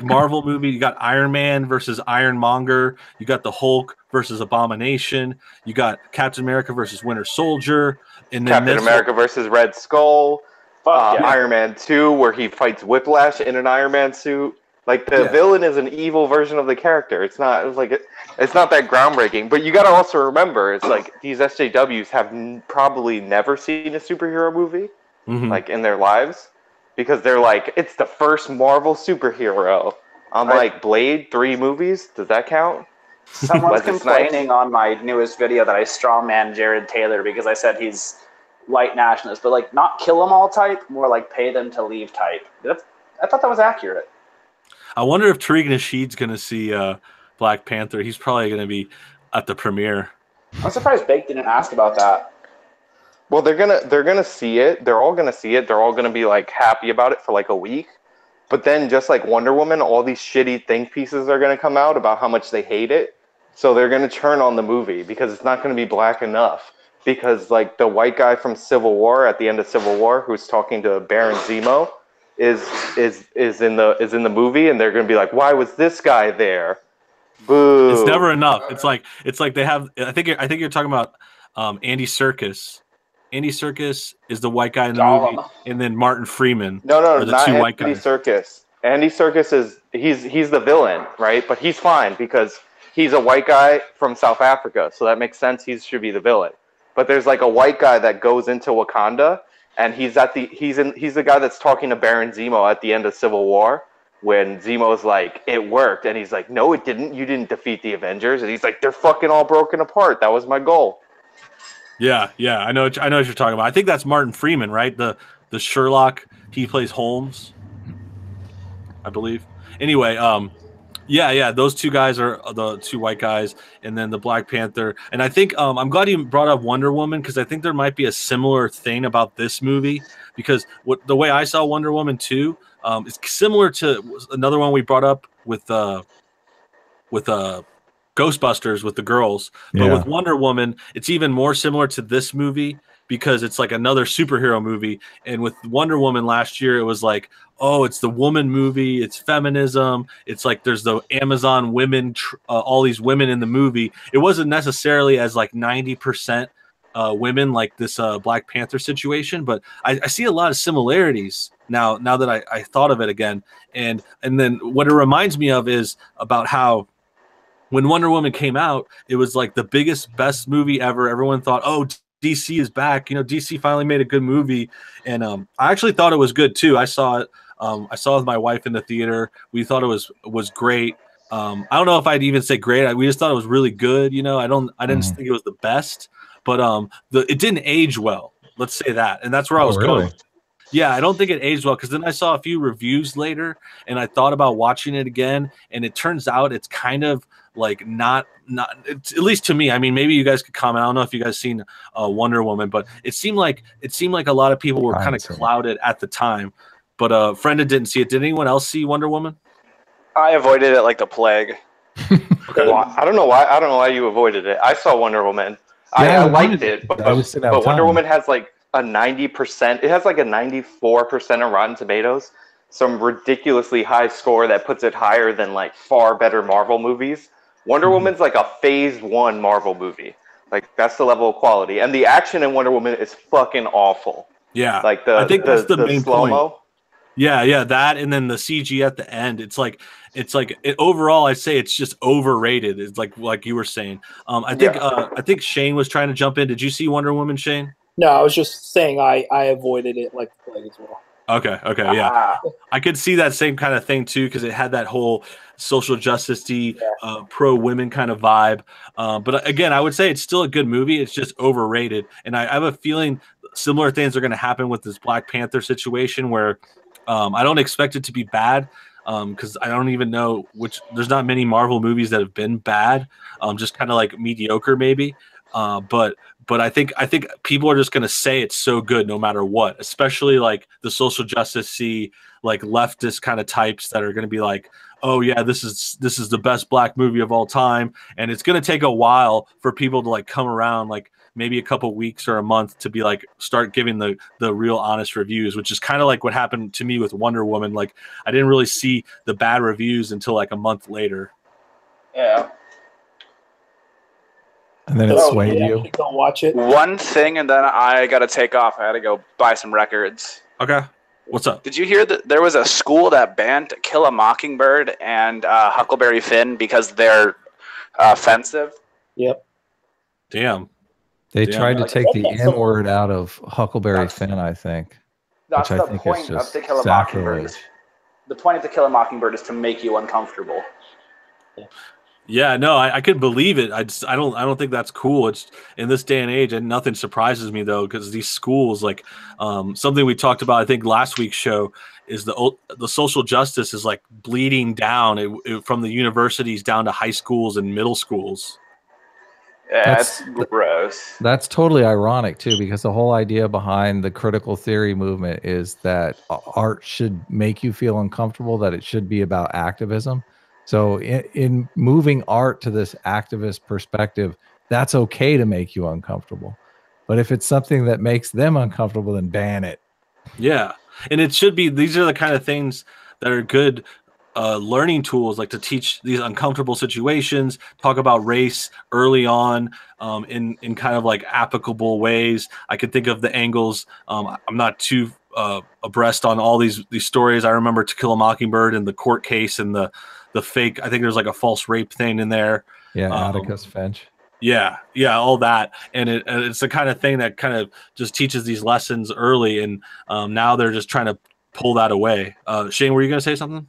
Marvel movie. You got Iron Man versus Ironmonger. You got the Hulk versus Abomination. You got Captain America versus Winter Soldier, and then Captain America versus Red Skull. Iron Man 2, where he fights Whiplash in an Iron Man suit. Like, the villain is an evil version of the character. It's not that groundbreaking. But you got to also remember, it's like these SJWs have probably never seen a superhero movie, like in their lives, because they're like, it's the first Marvel superhero. I'm like, Blade, 3 movies. Does that count? Someone's complaining on my newest video that I strawman Jared Taylor because I said he's white nationalist, but like not kill them all type, more like pay them to leave type. I thought that was accurate. I wonder if Tariq Nasheed's going to see Black Panther. He's probably going to be at the premiere. I'm surprised Bake didn't ask about that. Well, they're gonna see it. They're all gonna see it. They're all gonna be like happy about it for like a week. But then, just like Wonder Woman, all these shitty think pieces are gonna come out about how much they hate it. So they're gonna turn on the movie because it's not gonna be black enough. Because like the white guy from Civil War at the end of Civil War who's talking to Baron Zemo is in the movie, and they're gonna be like, why was this guy there? Boo! It's never enough. It's like they have. I think you're talking about Andy Serkis. Andy Serkis is the white guy in the movie, and then Martin Freeman. No, are the not two Andy white guys. Serkis. Andy Serkis is he's the villain, right? But he's fine because he's a white guy from South Africa, so that makes sense. He should be the villain. But there's like a white guy that goes into Wakanda, and he's the guy that's talking to Baron Zemo at the end of Civil War when Zemo's like, it worked, and he's like, no, it didn't. You didn't defeat the Avengers, and he's like, they're fucking all broken apart. That was my goal. Yeah, I know what you're talking about. I think that's Martin Freeman, right? The Sherlock. He plays Holmes, I believe. Anyway, yeah, those two guys are the two white guys, and then the Black Panther. And I think I'm glad you brought up Wonder Woman because I think there might be a similar thing about this movie because the way I saw Wonder Woman 2 is similar to another one we brought up with Ghostbusters with the girls, but with Wonder Woman, it's even more similar to this movie because it's like another superhero movie. And with Wonder Woman last year, it was like, oh, it's the woman movie, it's feminism, it's like there's the Amazon women, all these women in the movie. It wasn't necessarily as like 90% women like this Black Panther situation, but I see a lot of similarities now that I thought of it again. And then what it reminds me of is about how when Wonder Woman came out, it was like the biggest, best movie ever. Everyone thought, oh, DC is back. You know, DC finally made a good movie. And I actually thought it was good too. I saw it. I saw it with my wife in the theater. We thought it was great. I don't know if I'd even say great. We just thought it was really good. You know, I didn't think it was the best, but it didn't age well. Let's say that. And that's where I was going. Yeah, I don't think it aged well because then I saw a few reviews later and I thought about watching it again, and it turns out it's kind of like not it's, at least to me. I mean, maybe you guys could comment. I don't know if you guys seen Wonder Woman, but it seemed like a lot of people were kind of clouded at the time. But Frenda didn't see it. Did anyone else see Wonder Woman? I avoided it like the plague. Okay. Well, I don't know why you avoided it. I saw Wonder Woman. I liked it, but Wonder Woman has like a 90%. It has like a 94% of Rotten Tomatoes. Some ridiculously high score that puts it higher than like far better Marvel movies. Wonder Woman's like a phase 1 Marvel movie. Like that's the level of quality, and the action in Wonder Woman is fucking awful. Yeah, like I think that's the main slow-mo. point. Yeah, that, and then the CG at the end. It's like overall, I'd say it's just overrated. It's like you were saying. I think Shane was trying to jump in. Did you see Wonder Woman, Shane? No, I was just saying I avoided it like the plague as well. Okay, yeah. I could see that same kind of thing too, because it had that whole social justice-y, pro-women kind of vibe. But again, I would say it's still a good movie. It's just overrated. And I have a feeling similar things are going to happen with this Black Panther situation where I don't expect it to be bad because I don't even know there's not many Marvel movies that have been bad, just kind of like mediocre maybe. But I think people are just going to say it's so good no matter what, especially like the social justice-y, like leftist kind of types that are going to be like, oh yeah, this is the best Black movie of all time. And it's going to take a while for people to like come around, like maybe a couple weeks or a month to be like, start giving the real honest reviews, which is kind of like what happened to me with Wonder Woman. Like I didn't really see the bad reviews until like a month later. Yeah. And then it swayed you. Go watch it. One thing, and then I got to take off. I had to go buy some records. Okay. What's up? Did you hear that there was a school that banned To Kill a Mockingbird and Huckleberry Finn because they're offensive? Yep. Damn. They tried to take the N word out of Huckleberry Finn, I think. That's which the I think point is just of To Kill a sacrilege. Mockingbird. The point of To Kill a Mockingbird is to make you uncomfortable. Yeah, no, I could believe it. I don't think that's cool. It's in this day and age, and nothing surprises me though, because these schools, like something we talked about, I think last week's show, is the social justice is like bleeding down from the universities down to high schools and middle schools. Yeah, it's gross. That's totally ironic too, because the whole idea behind the critical theory movement is that art should make you feel uncomfortable, that it should be about activism. So in moving art to this activist perspective, that's okay to make you uncomfortable. But if it's something that makes them uncomfortable, then ban it. Yeah. And it should be, these are the kind of things that are good learning tools, like to teach these uncomfortable situations, talk about race early on in kind of like applicable ways. I could think of the angles. I'm not too abreast on all these stories. I remember To Kill a Mockingbird and the court case and the fake, I think there's like a false rape thing in there. Yeah, Atticus Finch. Yeah, all that. And it's the kind of thing that kind of just teaches these lessons early, and now they're just trying to pull that away. Shane, were you going to say something?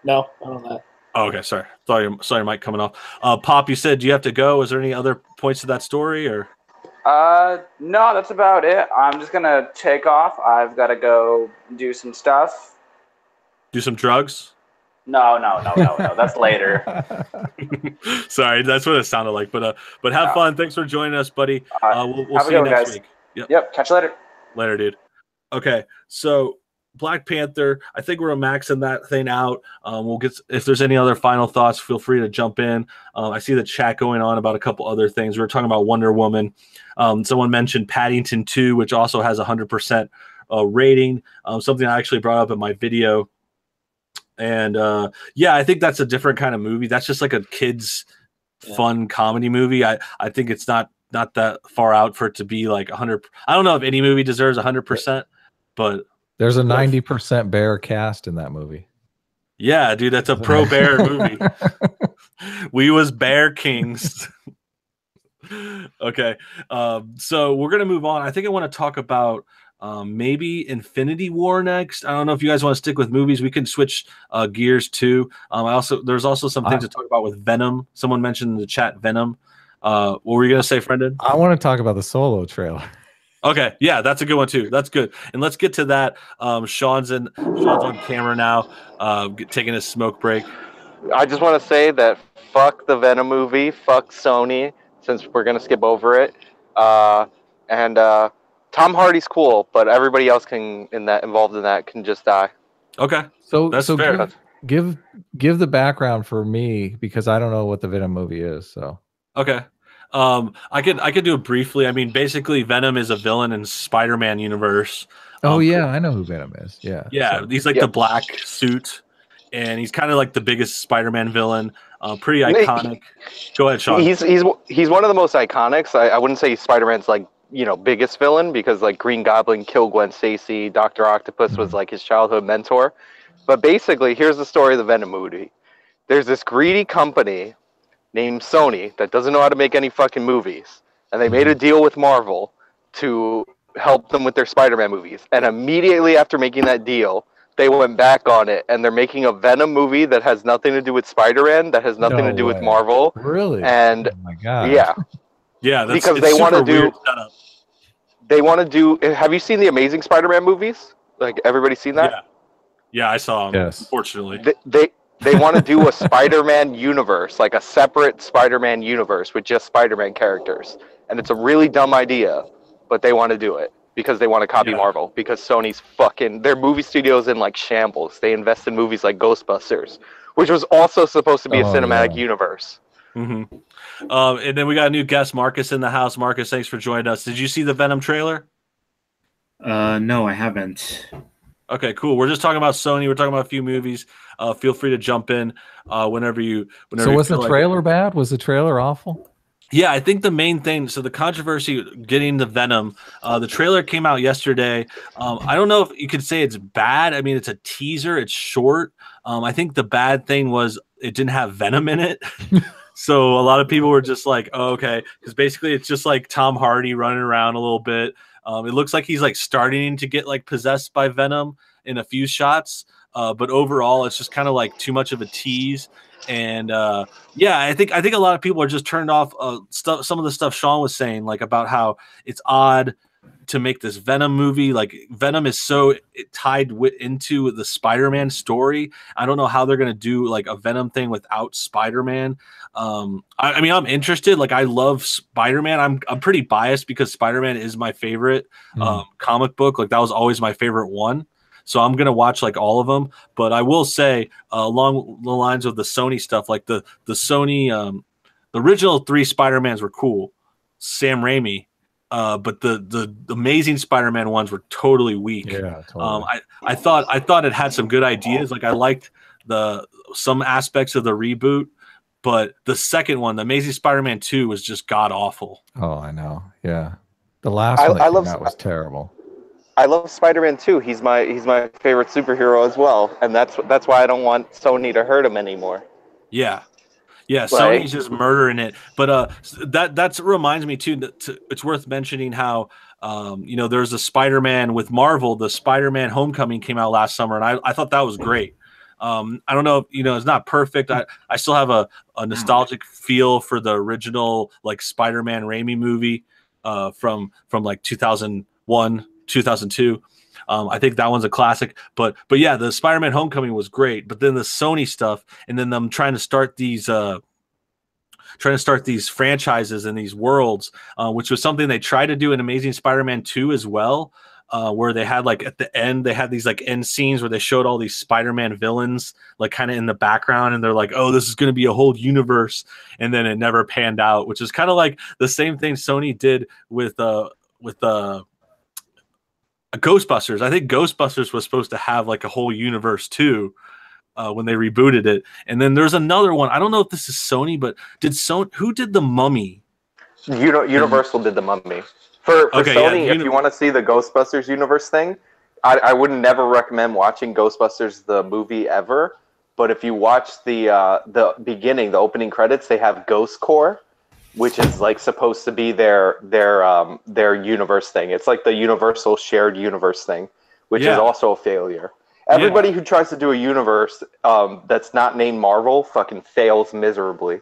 No, I don't know that. Oh, okay, sorry. Saw your mic coming off. Pop, you said, do you have to go? Is there any other points to that story, or? No, that's about it. I'm just going to take off. I've got to go do some stuff. Do some drugs? No. That's later. Sorry, that's what it sounded like. But have fun. Thanks for joining us, buddy. We'll see you next week. Yep. Catch you later. Later, dude. Okay, so Black Panther, I think we're maxing that thing out. We'll get, if there's any other final thoughts, feel free to jump in. I see the chat going on about a couple other things. We were talking about Wonder Woman. Someone mentioned Paddington 2, which also has 100% rating. Something I actually brought up in my video. And yeah, I think that's a different kind of movie. That's just like a kid's fun comedy movie. I think it's not that far out for it to be like 100. I don't know if any movie deserves 100%, but there's a 90% bear cast in that movie. Yeah, dude, that's a pro bear movie. We was Bear Kings. Okay, so we're gonna move on. I think I want to talk about maybe Infinity War next. I don't know if you guys want to stick with movies. We can switch gears too. There's also some things to talk about with Venom. Someone mentioned in the chat Venom. What were you gonna say, Brendan? I want to talk about the Solo trailer. Okay, yeah, that's a good one too. That's good. And let's get to that. Sean's on camera now, taking a smoke break. I just want to say that fuck the Venom movie, fuck Sony, since we're gonna skip over it. And Tom Hardy's cool, but everybody else involved in that can just die. Okay, So that's fair. Give the background for me, because I don't know what the Venom movie is. So okay. I could do it briefly. I mean, basically, Venom is a villain in Spider-Man universe. yeah, I know who Venom is. Yeah, yeah, so. He's like the black suit, and he's kind of like the biggest Spider-Man villain. Pretty iconic. Go ahead, Sean. He's one of the most iconics. I wouldn't say Spider-Man's like biggest villain, because like Green Goblin killed Gwen Stacy, Dr. Octopus was like his childhood mentor. But basically, here's the story of the Venom movie. There's this greedy company named Sony that doesn't know how to make any fucking movies, and they made a deal with Marvel to help them with their Spider-Man movies. And immediately after making that deal, they went back on it, and they're making a Venom movie that has nothing to do with Spider-Man, that has nothing to do with Marvel. Really? And oh my God. Yeah, because they want to do. They want to do. Have you seen the Amazing Spider-Man movies? Like, everybody seen that? Yeah, I saw them. Yes. Unfortunately, they want to do a Spider-Man universe, like a separate Spider-Man universe with just Spider-Man characters, and it's a really dumb idea, but they want to do it because they want to copy Marvel, because Sony's their movie studios in like shambles. They invest in movies like Ghostbusters, which was also supposed to be a cinematic universe. Mm-hmm. And then we got a new guest, Marcus, in the house. Marcus, thanks for joining us. Did you see the Venom trailer? No, I haven't. Okay, cool. We're just talking about Sony. We're talking about a few movies. Feel free to jump in whenever you. So was the trailer bad? Was the trailer awful? Yeah, I think the main thing. So the controversy getting the Venom. The trailer came out yesterday. I don't know if you could say it's bad. I mean, it's a teaser. It's short. I think the bad thing was it didn't have Venom in it. So a lot of people were just like, oh, okay, because basically it's just like Tom Hardy running around a little bit. It looks like he's like starting to get like possessed by Venom in a few shots, but overall it's just kind of like too much of a tease. And I think a lot of people are just turned off some of the stuff Sean was saying, like about how it's odd to make this Venom movie. Like Venom is so tied into the Spider-Man story. I don't know how they're gonna do like a Venom thing without Spider-Man. I mean, I'm interested. Like I love Spider-Man. I'm pretty biased because Spider-Man is my favorite comic book. Like that was always my favorite one. So I'm gonna watch like all of them. But I will say along the lines of the Sony stuff, like the Sony, the original 3 Spider-Mans were cool. Sam Raimi. But the Amazing Spider-Man ones were totally weak. Yeah, totally. I thought it had some good ideas. Like I liked some aspects of the reboot, but the second one, the Amazing Spider-Man 2, was just god awful. Oh, I know. Yeah, the last one that came out was terrible. I love Spider-Man 2. He's my favorite superhero as well, and that's why I don't want Sony to hurt him anymore. Yeah. Yeah, Sony's just murdering it. But that reminds me too. It's worth mentioning how there's a Spider-Man with Marvel. The Spider-Man Homecoming came out last summer, and I thought that was great. I don't know if it's not perfect. I still have a nostalgic feel for the original like Spider-Man Raimi movie from like 2001, 2002. I think that one's a classic, but yeah, the Spider-Man Homecoming was great. But then the Sony stuff, and then them trying to start these franchises and these worlds, which was something they tried to do in Amazing Spider-Man 2 as well, where they had like at the end they had these like end scenes where they showed all these Spider-Man villains like kind of in the background, and they're like, oh, this is going to be a whole universe, and then it never panned out, which is kind of like the same thing Sony did with Ghostbusters. I think Ghostbusters was supposed to have like a whole universe too when they rebooted it. And then there's another one. I don't know if this is Sony, but who did the Mummy? Universal did the Mummy. For Sony, if you want to see the Ghostbusters universe thing, I would never recommend watching Ghostbusters the movie ever. But if you watch the beginning, the opening credits, they have Ghost Corps, which is like supposed to be their universe thing. It's like the Universal shared universe thing, which is also a failure. Everybody who tries to do a universe that's not named Marvel fucking fails miserably.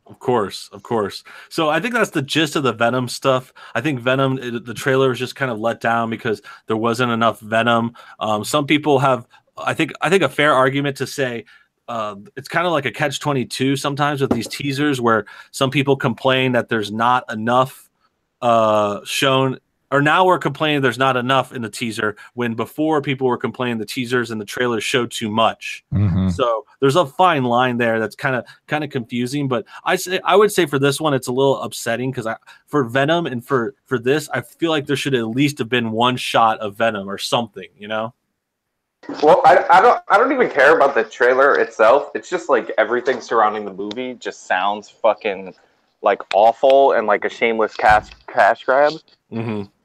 Of course, of course. So I think that's the gist of the Venom stuff. I think Venom, the trailer was just kind of let down because there wasn't enough Venom. Some people have, I think a fair argument to say it's kind of like a catch-22 sometimes with these teasers where some people complain that there's not enough shown, or now we're complaining there's not enough in the teaser when before people were complaining the teasers and the trailers showed too much. So there's a fine line there that's kind of confusing. But I would say for this one it's a little upsetting because for Venom and for this I feel like there should at least have been one shot of Venom or something, you know. Well, I don't even care about the trailer itself. It's just like everything surrounding the movie just sounds fucking like awful and like a shameless cash grab.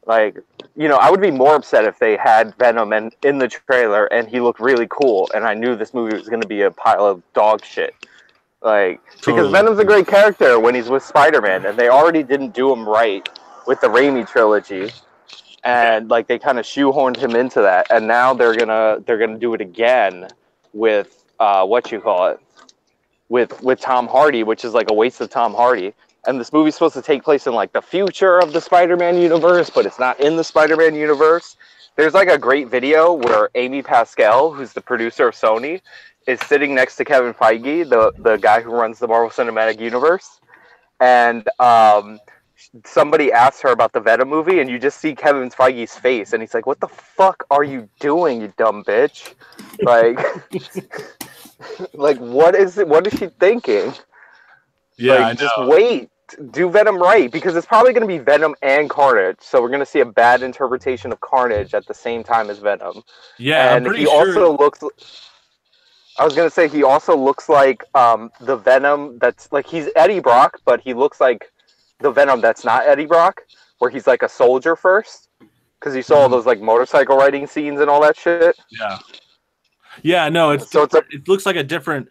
Like, you know, I would be more upset if they had Venom in the trailer and he looked really cool and I knew this movie was going to be a pile of dog shit. Like, because Venom's a great character when he's with Spider-Man, and they already didn't do him right with the Raimi trilogy. And like they kind of shoehorned him into that, and now they're gonna do it again with with Tom Hardy, which is like a waste of Tom Hardy. And this movie's supposed to take place in like the future of the Spider-Man universe, but it's not in the Spider-Man universe. There's like a great video where Amy Pascal, who's the producer of Sony, is sitting next to Kevin Feige, the guy who runs the Marvel Cinematic Universe, and somebody asks her about the Venom movie, and you just see Kevin Feige's face, and he's like, "What the fuck are you doing, you dumb bitch?" Like, like what is she thinking? Yeah, like, just wait, do Venom right, because it's probably going to be Venom and Carnage, so we're going to see a bad interpretation of Carnage at the same time as Venom. Yeah, and he also looks. I was going to say he also looks like the Venom that's like he's Eddie Brock, but he looks like the Venom that's not Eddie Brock, where he's like a soldier first, because you saw all those like motorcycle riding scenes and all that shit. Yeah, no, it looks like a different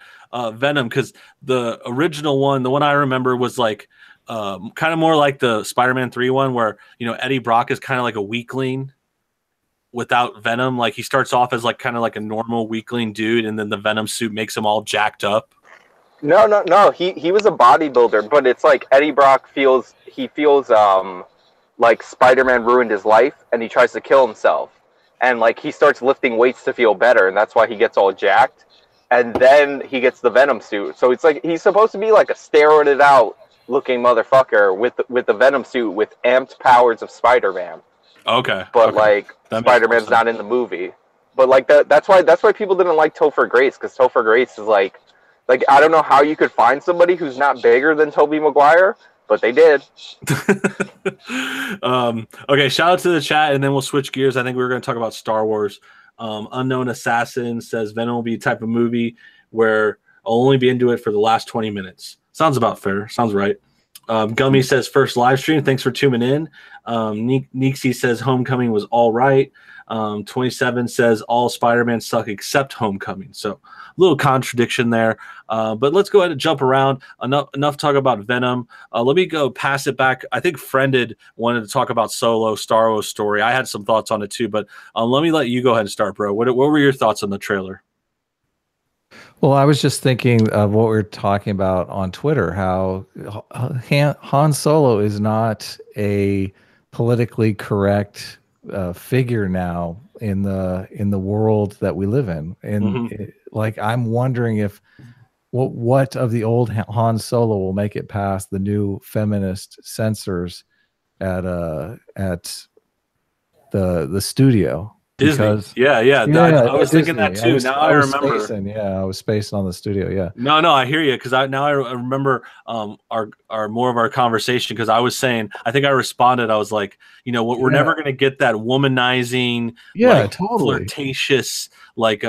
Venom, because the original one, the one I remember, was like kind of more like the Spider-Man 3 one, where, you know, Eddie Brock is kind of like a weakling without Venom. Like he starts off as like kind of like a normal weakling dude, and then the Venom suit makes him all jacked up. No. He was a bodybuilder, but it's like Eddie Brock feels like Spider-Man ruined his life, and he tries to kill himself, and like he starts lifting weights to feel better, and that's why he gets all jacked, and then he gets the Venom suit. So it's like he's supposed to be like a steroided out looking motherfucker with the Venom suit with amped powers of Spider-Man. Okay, but like Spider-Man's not in the movie. But like that's why people didn't like Topher Grace, because Topher Grace is like I don't know how you could find somebody who's not bigger than Tobey Maguire, but they did. Okay, shout out to the chat, and then we'll switch gears. I think we were going to talk about Star Wars. Unknown Assassin says Venom will be a type of movie where I'll only be into it for the last 20 minutes. Sounds about fair. Sounds right. Gummy says first live stream. Thanks for tuning in. Nixie says Homecoming was all right. 27 says all Spider-Man suck except Homecoming. So a little contradiction there. But let's go ahead and jump around. Enough talk about Venom. Let me go pass it back. I think Friended wanted to talk about Solo, Star Wars story. I had some thoughts on it too, but let me let you go ahead and start, bro. What were your thoughts on the trailer? Well, I was just thinking of what we were talking about on Twitter, how Han Solo is not a politically correct figure now in the world that we live in. And like, I'm wondering if what of the old Han Solo will make it past the new feminist censors at the studio. Disney. Because, yeah. I was thinking that too. I remember. I was spacing on the studio. Yeah. No, I hear you, because I remember our more of our conversation, because I was saying, I think I responded. I was like, you know, we're never going to get that womanizing, like, totally flirtatious, like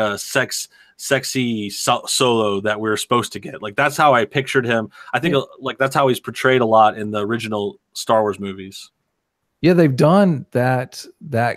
sexy Solo that we were supposed to get. Like that's how I pictured him. I think like that's how he's portrayed a lot in the original Star Wars movies. Yeah, they've done that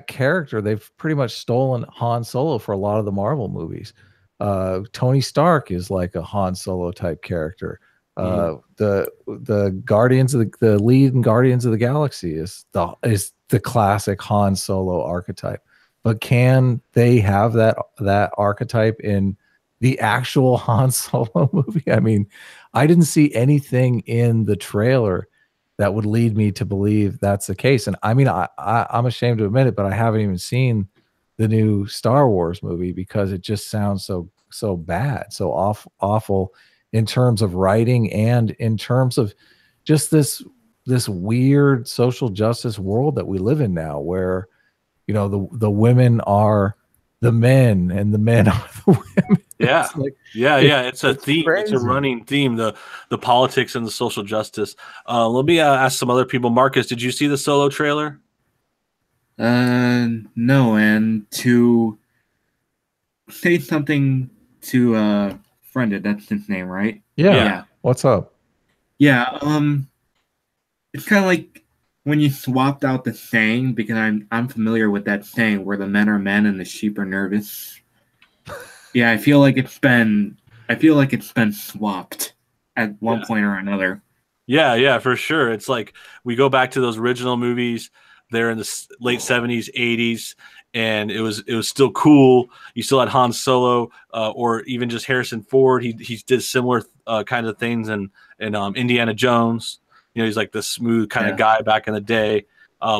character. They've pretty much stolen Han Solo for a lot of the Marvel movies. Tony Stark is like a Han Solo type character. The Guardians of the lead in Guardians of the Galaxy is the classic Han Solo archetype. But can they have that archetype in the actual Han Solo movie? I mean, I didn't see anything in the trailer that would lead me to believe that's the case. And I mean, I'm ashamed to admit it, but I haven't even seen the new Star Wars movie because it just sounds so bad, so awful in terms of writing and in terms of just this weird social justice world that we live in now, where the women are the men and the men are the women. Yeah. It's a theme. Crazy. It's a running theme, the politics and the social justice. Let me ask some other people. Marcus, did you see the Solo trailer? No, and to say something to Friended, that's his name, right? Yeah. What's up? Yeah, it's kind of like when you swapped out the saying, because I'm familiar with that saying where the men are men and the sheep are nervous. Yeah, I feel like it's been swapped at one point or another. Yeah, for sure. It's like we go back to those original movies. They're in the late 70s, 80s, and it was still cool. You still had Han Solo, or even just Harrison Ford. He did similar kind of things in Indiana Jones. He's like the smooth kind of guy back in the day.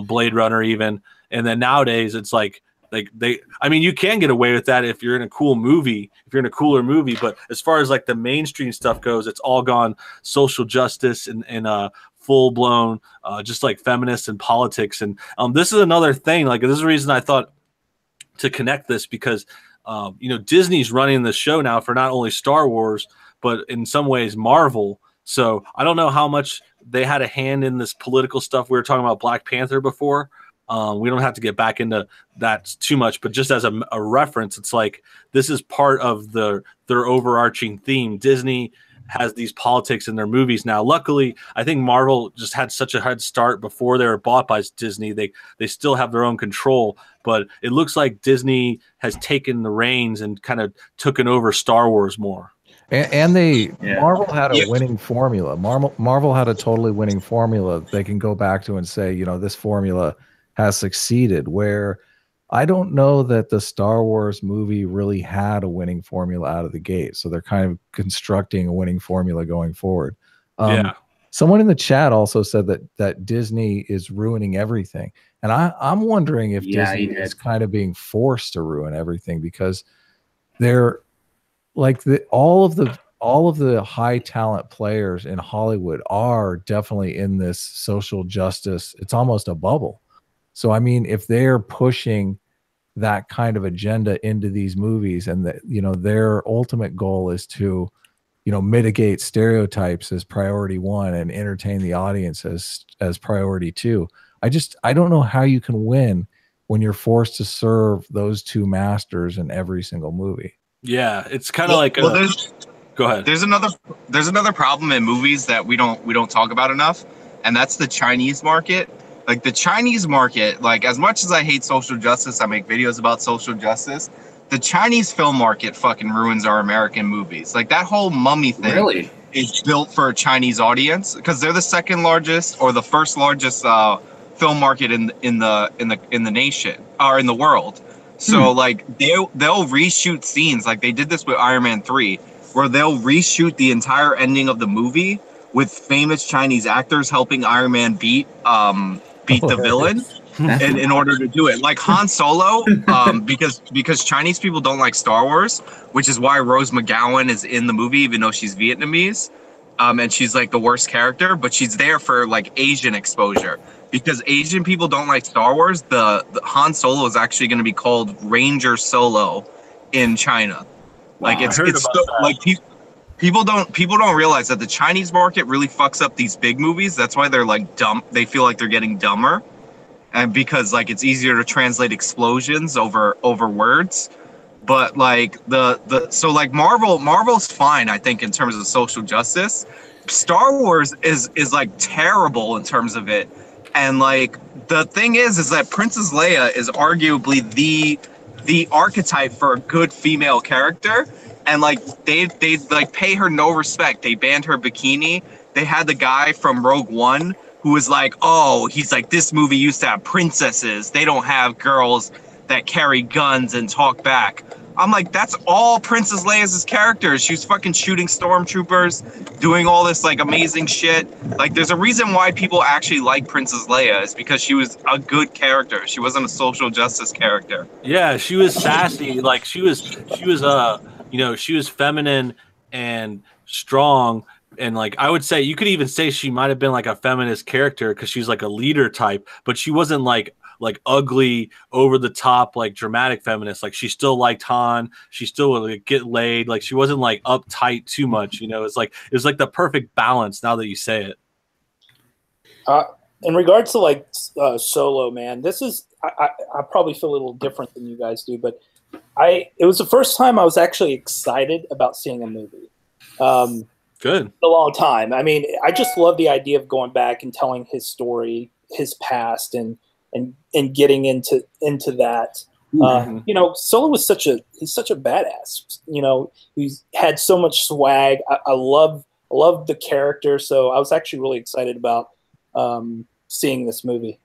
Blade Runner even, and then nowadays it's like you can get away with that if you're in a cool movie, if you're in a cooler movie. But as far as like the mainstream stuff goes, it's all gone social justice and full blown, just like feminists and politics. And this is another thing. Like, this is the reason I thought to connect this, because Disney's running the show now for not only Star Wars, but in some ways Marvel. So I don't know how much they had a hand in this political stuff. We were talking about Black Panther before. We don't have to get back into that too much, but just as a reference, it's like this is part of their overarching theme. Disney has these politics in their movies now. Luckily, I think Marvel just had such a head start before they were bought by Disney. They still have their own control, but it looks like Disney has taken the reins and kind of taken over Star Wars more. And Marvel had a winning formula. Marvel had a totally winning formula. They can go back to and say, this formula has succeeded, where I don't know that the Star Wars movie really had a winning formula out of the gate. So they're kind of constructing a winning formula going forward. Someone in the chat also said that Disney is ruining everything. And I'm wondering if Disney is kind of being forced to ruin everything, because they're like all of the high talent players in Hollywood are definitely in this social justice. It's almost a bubble. So, I mean, if they're pushing that kind of agenda into these movies, and that, their ultimate goal is to, mitigate stereotypes as priority one and entertain the audience as priority two. I don't know how you can win when you're forced to serve those two masters in every single movie. Yeah, it's kind of go ahead. There's another problem in movies that we don't talk about enough, and that's the Chinese market. Like, the Chinese market, like, as much as I hate social justice, I make videos about social justice, the Chinese film market fucking ruins our American movies. Like, that whole Mummy thing is built for a Chinese audience, because they're the second largest or the first largest film market in the nation, or in the world. So like they'll reshoot scenes, like they did this with Iron Man 3, where they'll reshoot the entire ending of the movie with famous Chinese actors helping Iron Man beat the villain in order to do it. Like Han Solo, because Chinese people don't like Star Wars, which is why Rose McGowan is in the movie, even though she's Vietnamese. And she's like the worst character, but she's there for like Asian exposure. Because Asian people don't like Star Wars, the Han Solo is actually going to be called Ranger Solo in China. Like it's like people don't realize that the Chinese market really fucks up these big movies. That's why they're like dumb. They feel like they're getting dumber, and because like it's easier to translate explosions over words. But like so like Marvel's fine, I think, in terms of social justice. Star Wars is like terrible in terms of it. And like the thing is that Princess Leia is arguably the archetype for a good female character, and like they like pay her no respect. They banned her bikini. They had the guy from Rogue One who was like, oh, he's like, this movie used to have princesses. They don't have girls that carry guns and talk back. I'm like, that's all Princess Leia's character. She was fucking shooting stormtroopers, doing all this like amazing shit. Like, there's a reason why people actually like Princess Leia is because she was a good character. She wasn't a social justice character. Yeah, she was sassy. Like she was you know, she was feminine and strong. And like I would say, you could even say she might have been like a feminist character because she's like a leader type, but she wasn't like ugly, over the top, like dramatic feminist. Like she still liked Han. She still would like, get laid. Like she wasn't like uptight too much. You know, it was like the perfect balance. Now that you say it. In regards to like Solo, man, this is I probably feel a little different than you guys do, but it was the first time I was actually excited about seeing a movie. Good. A long time. I mean, I just love the idea of going back and telling his story, his past, and getting into that. You know, Solo was such a badass. You know, he's had so much swag. I love the character, so I was actually really excited about seeing this movie.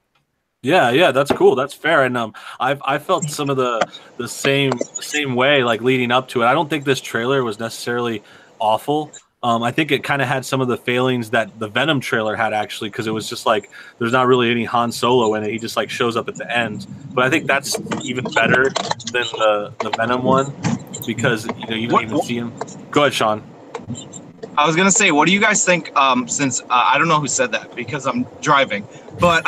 Yeah, that's cool. That's fair. And I felt some of the same way like leading up to it. I don't think this trailer was necessarily awful. I think it kind of had some of the failings that the Venom trailer had actually, because it was just like there's not really any Han Solo in it. He just like shows up at the end. But I think that's even better than the Venom one because you know you don't even see him. Go ahead, Sean. I was gonna say, what do you guys think? Since I don't know who said that because I'm driving, but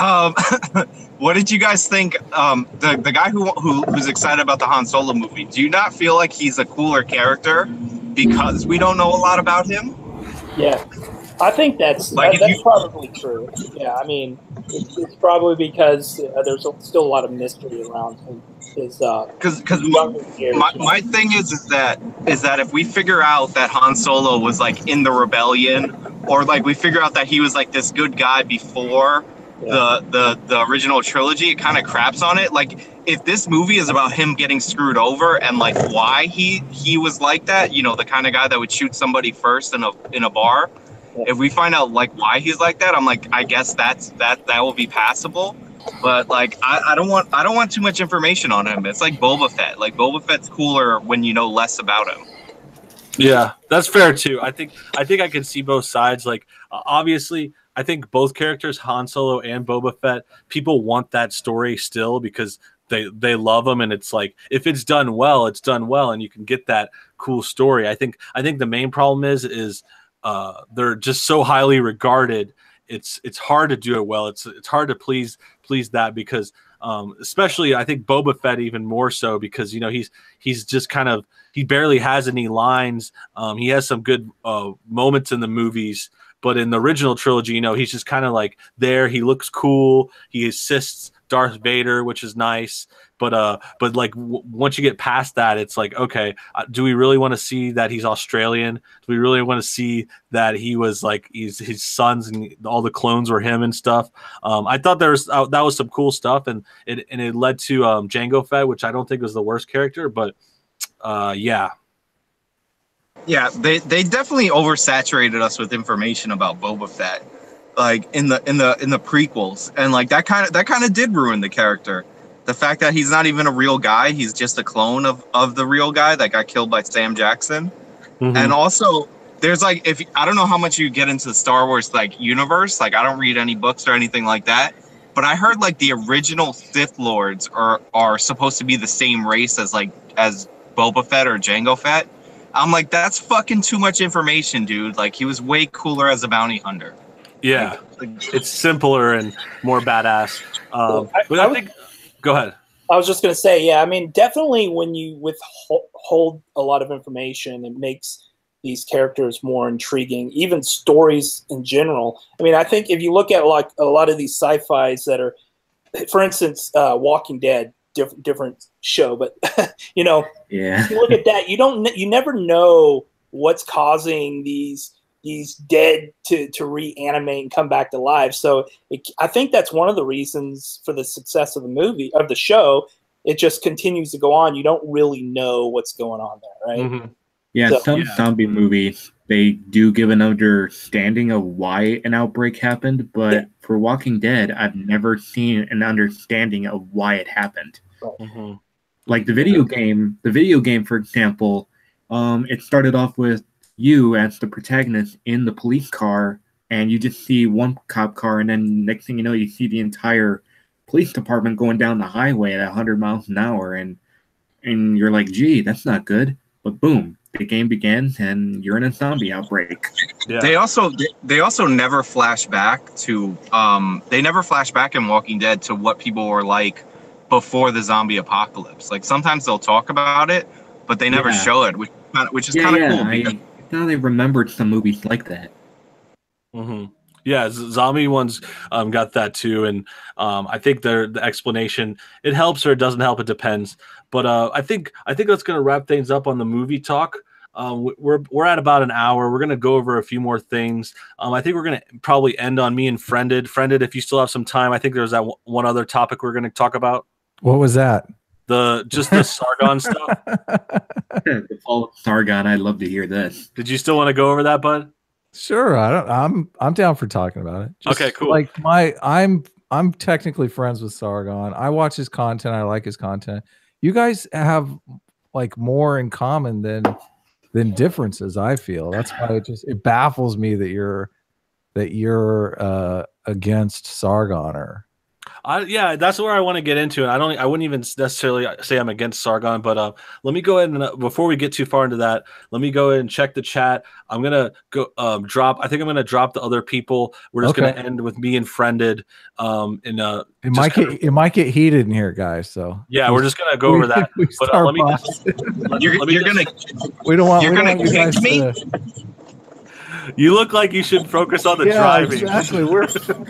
what did you guys think? The guy who's excited about the Han Solo movie. Do you not feel like he's a cooler character because we don't know a lot about him? Yeah, I think that's probably true. Yeah, I mean, it's probably because there's still a lot of mystery around him. Because my thing is that if we figure out that Han Solo was like in the rebellion, or like we figure out that he was like this good guy before the original trilogy, it kind of craps on it. Like if this movie is about him getting screwed over and like why he was like that, you know, the kind of guy that would shoot somebody first in a bar. If we find out like why he's like that, I'm like, I guess that will be passable. But like I don't want too much information on him. It's like Boba Fett. Like Boba Fett's cooler when you know less about him. Yeah, that's fair too. I think I can see both sides. Like obviously, I think both characters, Han Solo and Boba Fett, people want that story still because they love them, and it's like if it's done well, and you can get that cool story. I think the main problem is they're just so highly regarded. It's hard to do it well. It's hard to please that because especially I think Boba Fett even more so because you know he's just kind of he barely has any lines. He has some good moments in the movies, but in the original trilogy, you know, he's just kind of like there. He looks cool. He assists Darth Vader, which is nice. But like once you get past that, it's like, okay, do we really want to see that he's Australian? Do we really want to see that he was like his sons and all the clones were him and stuff? I thought that was some cool stuff, and it led to Jango Fett, which I don't think was the worst character, but yeah. Yeah, they definitely oversaturated us with information about Boba Fett, like in the prequels, and like that kind of did ruin the character. The fact that he's not even a real guy, he's just a clone of the real guy that got killed by Sam Jackson. Mm-hmm. And also, there's like I don't know how much you get into the Star Wars like universe. Like I don't read any books or anything like that, but I heard like the original Sith Lords are supposed to be the same race as Boba Fett or Jango Fett. I'm like, that's fucking too much information, dude. Like he was way cooler as a bounty hunter. Yeah, it's simpler and more badass. But I think. Go ahead. I was just going to say, yeah, I mean, definitely when you withhold a lot of information, it makes these characters more intriguing, even stories in general. I mean, I think if you look at like a lot of these sci-fis that are, for instance, Walking Dead, different show, but you know, yeah, if you look at that, you never know what's causing these dead to reanimate and come back to life. So I think that's one of the reasons for the success of the show. It just continues to go on. You don't really know what's going on there, right? Mm-hmm. Yeah, some zombie movies, they do give an understanding of why an outbreak happened, but for Walking Dead, I've never seen an understanding of why it happened. Right. Mm-hmm. Like the video game, for example, it started off with you as the protagonist in the police car, and you just see one cop car, and then next thing you know, you see the entire police department going down the highway at 100 miles an hour, and you're like, gee, that's not good. But boom, the game begins, and you're in a zombie outbreak. Yeah. They also never flash back to they never flash back in Walking Dead to what people were like before the zombie apocalypse. Like sometimes they'll talk about it, but they never show it, which is kind of cool. I thought I remembered some movies like that. Mm-hmm. Yeah, zombie ones got that too, and I think the explanation, it helps or it doesn't help. It depends. But I think that's going to wrap things up on the movie talk. We're at about an hour. We're going to go over a few more things. I think we're going to probably end on me and Friended. Friended, if you still have some time, I think there's that one other topic we're going to talk about. What was that? Just the Sargon stuff. The fall of Sargon. I'd love to hear this. Did you still want to go over that, bud? Sure. I'm down for talking about it. Okay, cool. Like I'm technically friends with Sargon. I watch his content. I like his content. You guys have like more in common than differences, I feel. That's why it baffles me that you're against Sargon. Or yeah, that's where I want to get into it. I wouldn't even necessarily say I'm against Sargon, but let me go ahead and before we get too far into that, let me go ahead and check the chat. I'm gonna go drop. I think I'm gonna drop the other people. We're just gonna end with me and Friended. It might get heated in here, guys. So yeah, we're just gonna go over that. But let me. We don't want. You're gonna kick me. You look like you should focus on the driving. Exactly. We're saving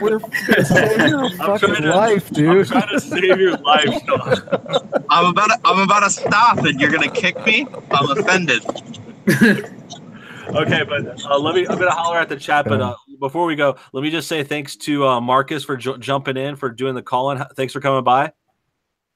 your fucking life, dude. I'm trying to save your life, Sean. I'm about to stop, and you're gonna kick me. I'm offended. Okay, but I'm gonna holler at the chat. But before we go, let me just say thanks to Marcus for jumping in, for doing the call-in. Thanks for coming by.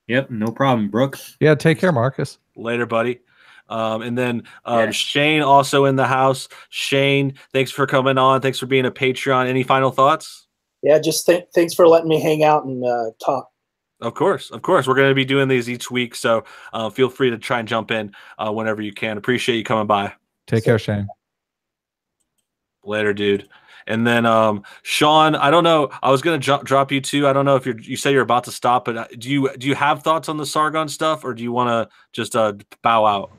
Yep, no problem, Brooks. Yeah, take care, Marcus. Later, buddy. And then Shane also in the house. Shane, thanks for coming on. Thanks for being a Patreon. Any final thoughts? Yeah, just thanks for letting me hang out and talk. Of course. We're going to be doing these each week, so feel free to try and jump in whenever you can. Appreciate you coming by. Take care, Shane. Later, dude. And then Sean, I don't know. I was going to drop you too. I don't know if you say you're about to stop, but do you have thoughts on the Sargon stuff, or do you want to just bow out?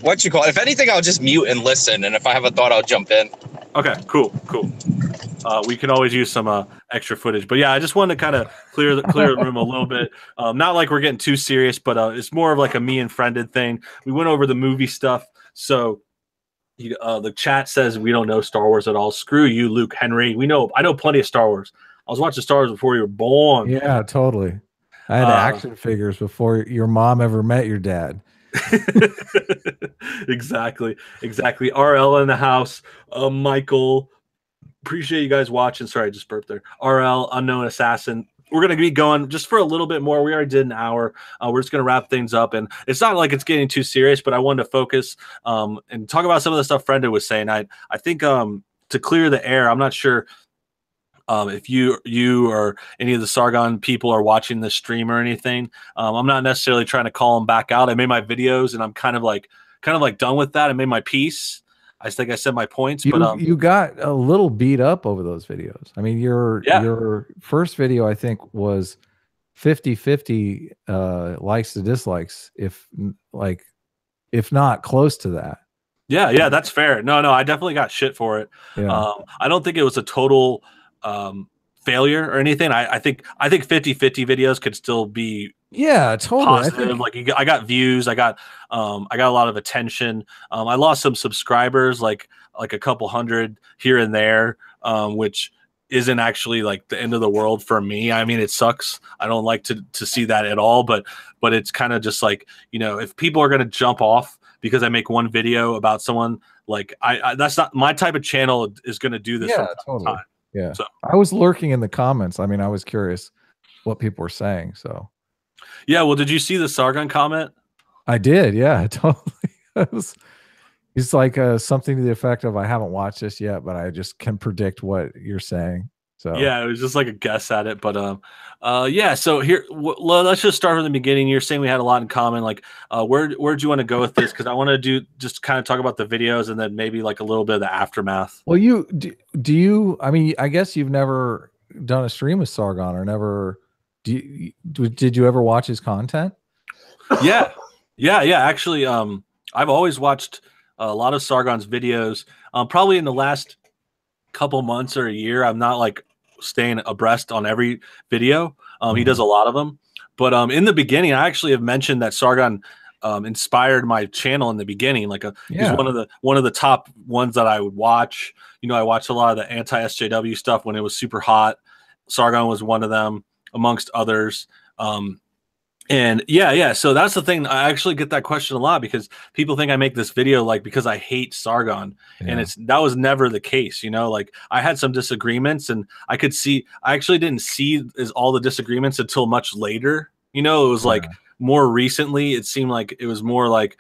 What you call it? If anything, I'll just mute and listen, and if I have a thought, I'll jump in. Okay, cool. We can always use some extra footage, but yeah, I just wanted to kind of clear the room a little bit. Not like we're getting too serious, but it's more of like a me and Friended thing. We went over the movie stuff, so the chat says we don't know Star Wars at all. Screw you, Luke Henry. I know plenty of Star Wars. I was watching Star Wars before you were born. Yeah, totally. I had action figures before your mom ever met your dad. Exactly. RL in the house. Michael, appreciate you guys watching. Sorry, I just burped there. RL, Unknown Assassin. We're going to be going just for a little bit more. We already did an hour. We're just going to wrap things up, and it's not like it's getting too serious, but I wanted to focus and talk about some of the stuff Frenda was saying. I think to clear the air, I'm not sure if you or any of the Sargon people are watching this stream or anything. I'm not necessarily trying to call them back out. I made my videos, and I'm kind of like done with that. I made my piece. I think I said my points, but you got a little beat up over those videos. I mean, your first video, I think, was 50-50 likes to dislikes, if not close to that. Yeah, that's fair. No, I definitely got shit for it. Yeah. I don't think it was a total failure or anything. I think 50-50 videos could still be totally positive. I got views, I got a lot of attention. I lost some subscribers, like a couple hundred here and there, which isn't actually like the end of the world for me. I mean, it sucks. I don't like to see that at all, but it's kind of just like, if people are going to jump off because I make one video about someone, like I that's not my type of channel is going to do this. Yeah, totally. Yeah. So I was lurking in the comments. I mean, I was curious what people were saying. So yeah. Well, did you see the Sargon comment? I did. Yeah, totally. It's like something to the effect of, I haven't watched this yet, but I just can predict what you're saying. So yeah, it was just like a guess at it, but yeah. So here, let's just start from the beginning. You're saying we had a lot in common. Like, where'd you want to go with this? Because I want to do just kind of talk about the videos and then maybe like a little bit of the aftermath. well, you do you? I mean, I guess you've never done a stream with Sargon, or never. Did you ever watch his content? Yeah. Actually, I've always watched a lot of Sargon's videos. Probably in the last couple months or a year, I'm not like staying abreast on every video. He does a lot of them, but in the beginning, I actually have mentioned that Sargon inspired my channel in the beginning. Like he's one of the top ones that I would watch. You know, I watched a lot of the anti-SJW stuff when it was super hot. Sargon was one of them, amongst others. And yeah. So that's the thing. I actually get that question a lot because people think I make this video like because I hate Sargon, and that was never the case. You know, like I had some disagreements, and I actually didn't see all the disagreements until much later. You know, it was like more recently. It seemed like it was more like,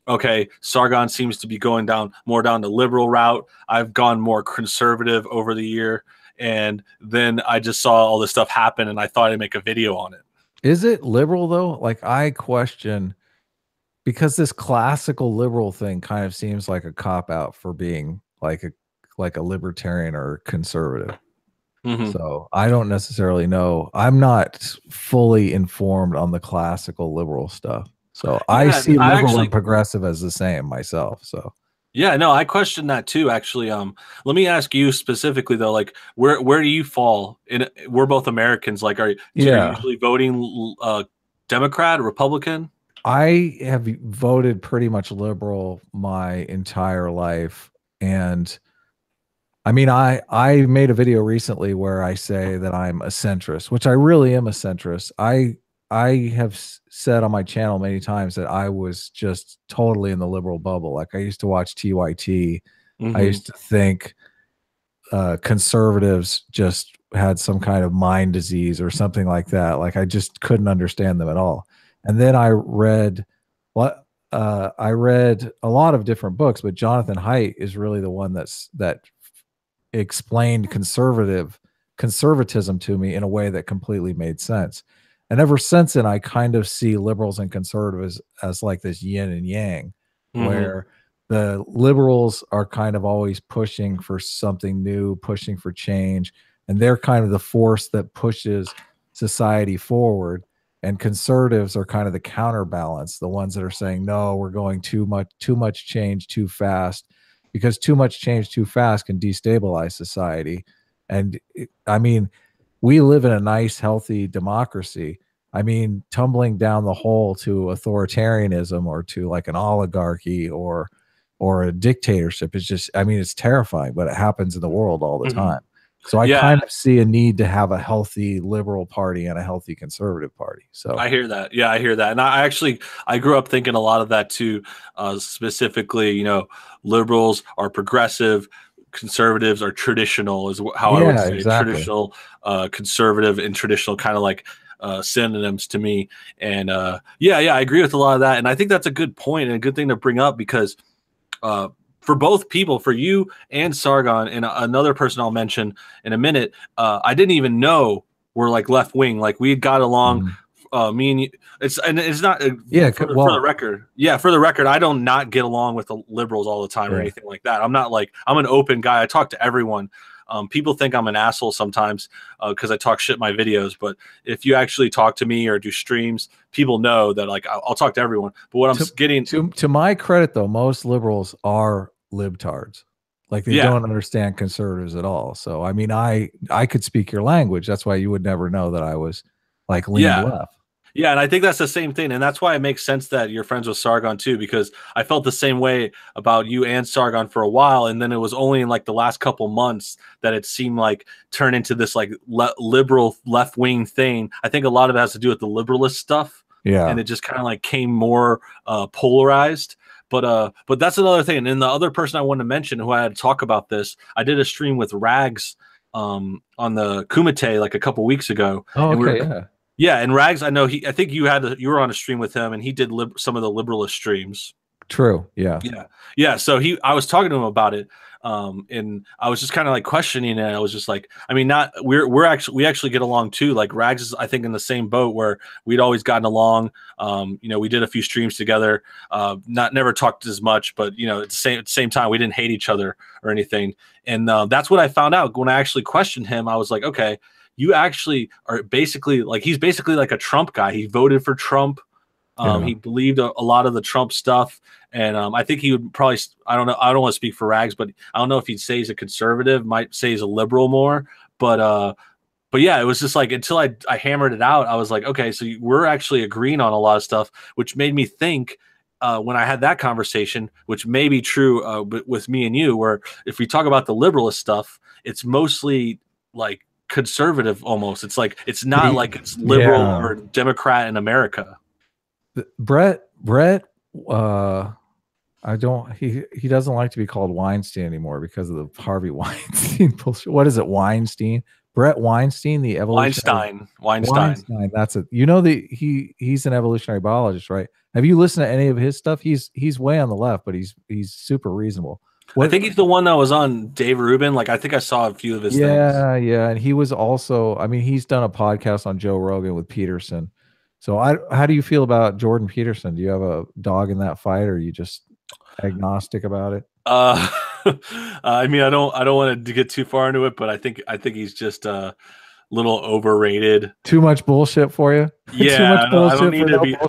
okay, Sargon seems to be going more down the liberal route. I've gone more conservative over the year, and then I just saw all this stuff happen, and I thought I'd make a video on it. Is it liberal though? Like I question, because this classical liberal thing kind of seems like a cop out for being like a libertarian or conservative. So I don't necessarily know. I'm not fully informed on the classical liberal stuff. So I see liberal and progressive as the same myself. So yeah, no, I question that too, actually. Let me ask you specifically though, like where do you fall in? We're both Americans. Like, are you usually voting Democrat or Republican? I have voted pretty much liberal my entire life. And I mean, I made a video recently where I say that I'm a centrist, which I really am a centrist. I have said on my channel many times that I was just totally in the liberal bubble. Like I used to watch TYT. I used to think conservatives just had some kind of mind disease or something like that. Like I just couldn't understand them at all. And then I read a lot of different books, but Jonathan Haidt is really the one that explained conservatism to me in a way that completely made sense. And ever since then, I kind of see liberals and conservatives as like this yin and yang, where the liberals are kind of always pushing for something new, pushing for change, and they're kind of the force that pushes society forward. And conservatives are kind of the counterbalance, the ones that are saying, no, we're going too much change too fast, because too much change too fast can destabilize society. And I mean, we live in a nice, healthy democracy. I mean, tumbling down the hole to authoritarianism or to like an oligarchy or a dictatorship is just, I mean, it's terrifying, but it happens in the world all the time. So I kind of see a need to have a healthy liberal party and a healthy conservative party. So I hear that. Yeah, I hear that. And I grew up thinking a lot of that too, specifically, you know, liberals are progressive, conservatives are traditional is how I would say. Exactly. Traditional, conservative and traditional, kind of like synonyms to me. And I agree with a lot of that. And I think that's a good point and a good thing to bring up because for both people, for you and Sargon and another person I'll mention in a minute, I didn't even know we're like left wing. Like we got along. Me and you, it's not for the record. Yeah, for the record, I don't not get along with the liberals all the time or anything like that. I'm not like, I'm an open guy. I talk to everyone. People think I'm an asshole sometimes because I talk shit in my videos. But if you actually talk to me or do streams, people know that like I'll talk to everyone. But what I'm getting to my credit though, most liberals are libtards. Like they don't understand conservatives at all. So I mean, I could speak your language. That's why you would never know that I was like leaning left. Yeah, and I think that's the same thing. And that's why it makes sense that you're friends with Sargon too, because I felt the same way about you and Sargon for a while. And then it was only in like the last couple months that it seemed like turned into this like liberal left-wing thing. I think a lot of it has to do with the liberalist stuff. Yeah. And it just kind of like came more polarized. But that's another thing. And the other person I wanted to mention who I had to talk about this, I did a stream with Rags on the Kumite like a couple weeks ago. Oh, okay, Yeah, and Rags, I know I think you were on a stream with him, and he did some of the liberalist streams. True. Yeah. Yeah. So I was talking to him about it. And I was just kind of like questioning it. I was just like, I mean, we actually get along too. Like Rags is, I think, in the same boat where we'd always gotten along. We did a few streams together, never talked as much, but at the same time, we didn't hate each other or anything. And that's what I found out when I actually questioned him. I was like, okay, you actually are basically like, he's basically like a Trump guy. He voted for Trump. He believed a lot of the Trump stuff. And I think he would probably, I don't know, I don't want to speak for Rags, but I don't know if he'd say he's a conservative, might say he's a liberal more. But yeah, it was just like, until I hammered it out, I was like, okay, so we're actually agreeing on a lot of stuff, which made me think when I had that conversation, which may be true with me and you, where if we talk about the liberalist stuff, it's mostly like conservative almost. It's like, it's not like it's liberal or Democrat in America. Brett, he doesn't like to be called Weinstein anymore because of the Harvey Weinstein bullshit. What is it? Weinstein? Brett Weinstein, the evolutionary Weinstein. That's it. He's an evolutionary biologist, right? Have you listened to any of his stuff? He's way on the left, but he's super reasonable. I think he's the one that was on Dave Rubin. Like, I think I saw a few of his things. Yeah. And he was also, I mean, he's done a podcast on Joe Rogan with Peterson. So how do you feel about Jordan Peterson? Do you have a dog in that fight, or are you just agnostic about it? I mean, I don't want to get too far into it, but I think he's just a little overrated. Too much bullshit for you? Yeah, too much bullshit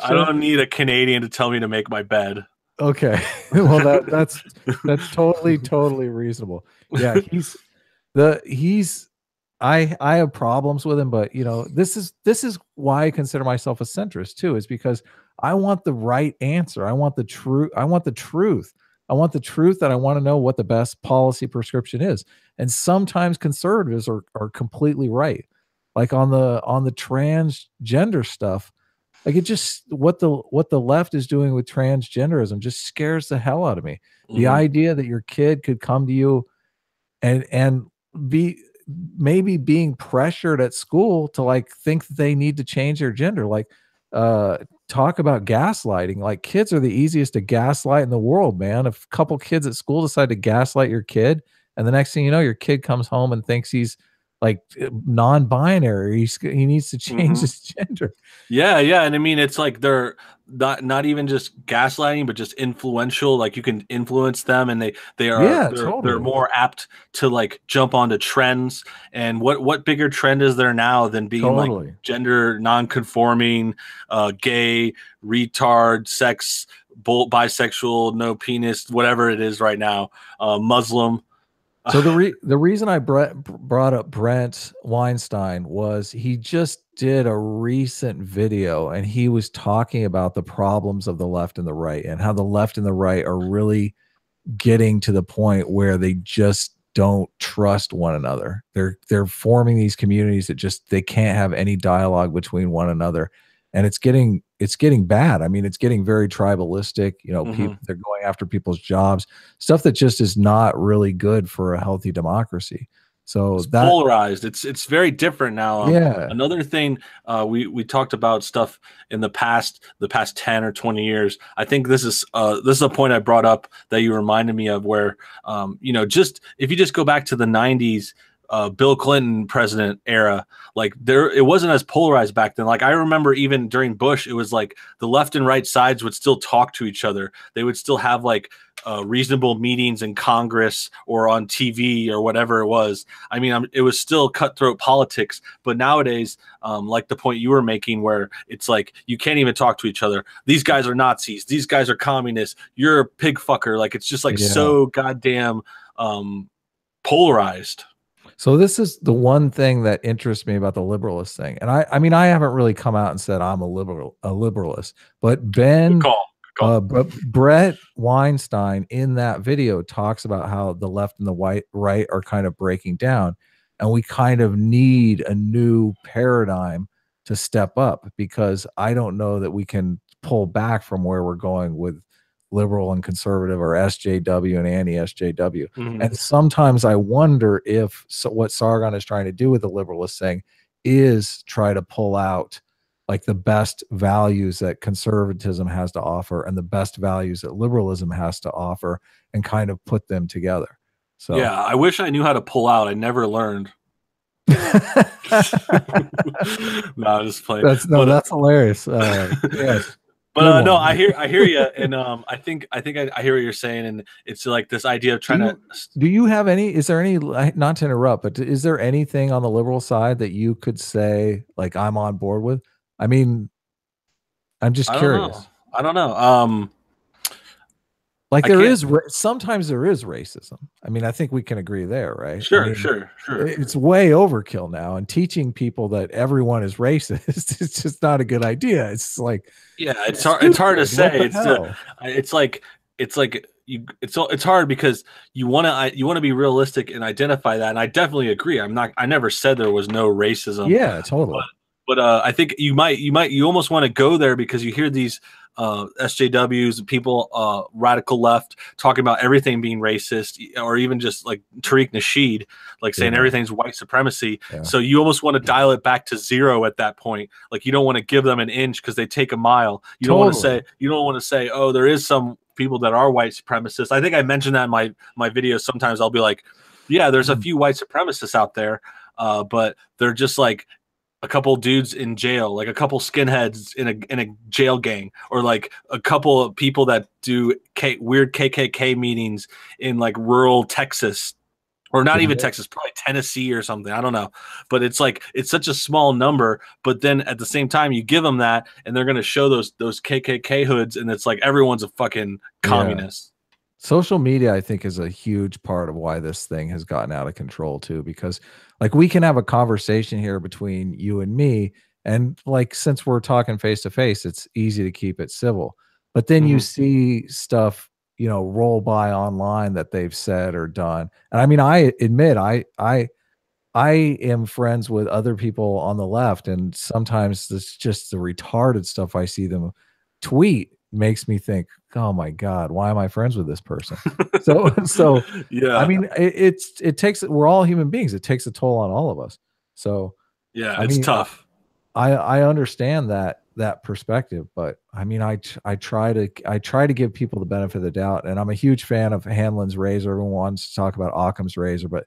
I don't need a Canadian to tell me to make my bed. Okay. Well, that's totally reasonable. Yeah, I have problems with him, but this is why I consider myself a centrist too, is because I want the right answer. I want the truth. I want the truth that I want to know what the best policy prescription is. And sometimes conservatives are completely right. Like on the transgender stuff, like it just, what the left is doing with transgenderism just scares the hell out of me. The idea that your kid could come to you and be maybe being pressured at school to like think that they need to change their gender. Like talk about gaslighting. Like, kids are the easiest to gaslight in the world, man. If a couple kids at school decide to gaslight your kid, and the next thing you know, your kid comes home and thinks he's like non-binary, he needs to change his gender. Yeah. And I mean, it's like they're not even just gaslighting, but just influential. Like, you can influence them, and they're more apt to like jump onto trends. And what bigger trend is there now than being like gender non-conforming, gay, retard, sex, bisexual, no penis, whatever it is right now, Muslim. So the reason I brought up Brent Weinstein was he just did a recent video, and he was talking about the problems of the left and the right, and how the left and the right are really getting to the point where they just don't trust one another. They're forming these communities that they can't have any dialogue between one another. And it's getting bad. I mean, it's getting very tribalistic. People, they're going after people's jobs, stuff that just is not really good for a healthy democracy. So it's polarized. It's very different now. Yeah. Another thing, we talked about stuff in the past 10 or 20 years. I think this is a point I brought up that you reminded me of, where just if you just go back to the 90s. Bill Clinton president era, like it wasn't as polarized back then. Like, I remember even during Bush, it was like the left and right sides would still talk to each other. They would still have like reasonable meetings in Congress or on TV or whatever it was. I mean, it was still cutthroat politics. But nowadays, like the point you were making, where it's like you can't even talk to each other. These guys are Nazis. These guys are communists. You're a pig fucker. Like, it's just like so goddamn polarized. So this is the one thing that interests me about the liberalist thing. And I mean, I haven't really come out and said I'm a liberalist, but Good call. Brett Weinstein in that video talks about how the left and the right are kind of breaking down, and we kind of need a new paradigm to step up, because I don't know that we can pull back from where we're going with liberal and conservative, or SJW and anti-SJW. And sometimes I wonder if what Sargon is trying to do with the liberalist thing is try to pull out like the best values that conservatism has to offer and the best values that liberalism has to offer, and kind of put them together. So yeah, I wish I knew how to pull out. I never learned. No, I'm just playing. That's hilarious. Yes. But no, I hear you, and I think I hear what you're saying, and it's like this idea of trying to. Do you have any? Is there any? Not to interrupt, but is there anything on the liberal side that you could say like I'm on board with? I mean, I'm just curious. I don't know. Like sometimes there is racism. I mean, I think we can agree there, right? Sure, I mean, sure. It's way overkill now, and teaching people that everyone is racist is just not a good idea. It's like, yeah, it's hard to say. It's hard because you want to be realistic and identify that. And I definitely agree. I never said there was no racism. Yeah, totally. But I think you almost want to go there because you hear these SJWs, people, radical left, talking about everything being racist, or even just like Tariq Nasheed, like saying everything's white supremacy. Yeah. So you almost want to dial it back to zero at that point. Like you don't want to give them an inch because they take a mile. You don't want to say, oh, there is some people that are white supremacists. I think I mentioned that in my videos. Sometimes I'll be like, yeah, there's a few white supremacists out there, but they're just like a couple dudes in jail, like a couple skinheads in a jail gang, or like a couple of people that do weird KKK meetings in like rural Texas, or not even Texas, probably Tennessee or something. I don't know, but it's like it's such a small number. But then at the same time, you give them that, and they're going to show those KKK hoods, and it's like everyone's a fucking communist. Social media, I think, is a huge part of why this thing has gotten out of control too, because like we can have a conversation here between you and me, and like since we're talking face to face, it's easy to keep it civil. But then you see stuff, roll by online that they've said or done. And I mean, I admit I am friends with other people on the left, and sometimes it's just the retarded stuff I see them tweet makes me think, oh my God, why am I friends with this person? So yeah, I mean, it takes, we're all human beings. It takes a toll on all of us. So yeah, it's tough. I understand that perspective, but I mean, I try to give people the benefit of the doubt, and I'm a huge fan of Hanlon's razor. Everyone wants to talk about Occam's razor, but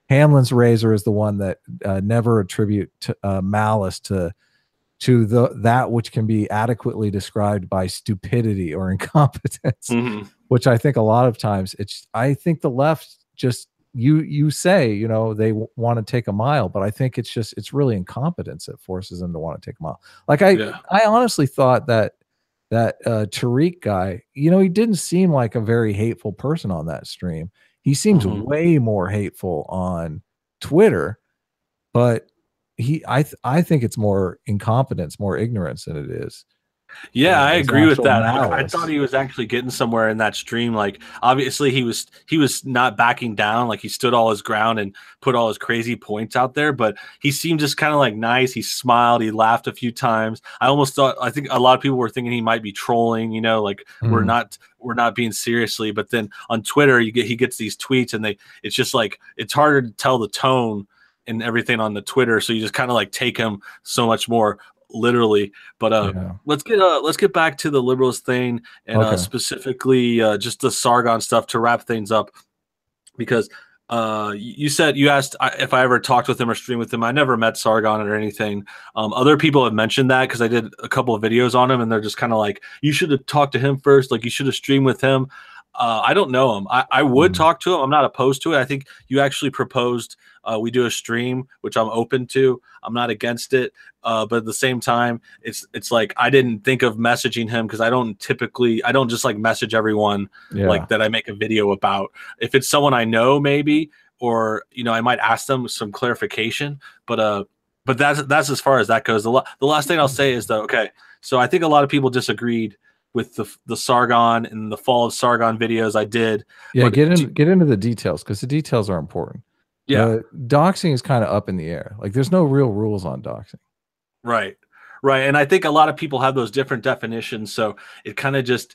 Hanlon's razor is the one that never attribute malice to that which can be adequately described by stupidity or incompetence, which I think a lot of times I think the left just, you say, they want to take a mile, but I think it's really incompetence that forces them to want to take a mile. Like I honestly thought that Tariq guy, he didn't seem like a very hateful person on that stream. He seems way more hateful on Twitter, but I think it's more incompetence, more ignorance than it is. Yeah, I agree with that. I thought he was actually getting somewhere in that stream. Like, obviously he was not backing down. Like, he stood all his ground and put all his crazy points out there, but he seemed just kind of like nice. He smiled, he laughed a few times. I think a lot of people were thinking he might be trolling, like we're not being seriously. But then on Twitter, he gets these tweets, and it's just like, it's harder to tell the tone and everything on the Twitter, so you just kind of like take him so much more literally. But let's get back to the liberals thing, and specifically just the Sargon stuff to wrap things up, because you asked if I ever talked with him or streamed with him. I never met Sargon or anything. Other people have mentioned that because I did a couple of videos on him, and they're just kind of like, you should have talked to him first, like you should have streamed with him. I don't know him. I would talk to him. I'm not opposed to it. I think you actually proposed we do a stream, which I'm open to. I'm not against it. But at the same time, it's like I didn't think of messaging him because I don't just like message everyone like that I make a video about. If it's someone I know, maybe, or I might ask them some clarification. But that's as far as that goes. The last thing I'll say is though, so I think a lot of people disagreed with the Sargon and the fall of Sargon videos I did. Yeah, get into the details, because the details are important. Yeah, doxing is kind of up in the air. Like, there's no real rules on doxing. Right. And I think a lot of people have those different definitions, so it kind of just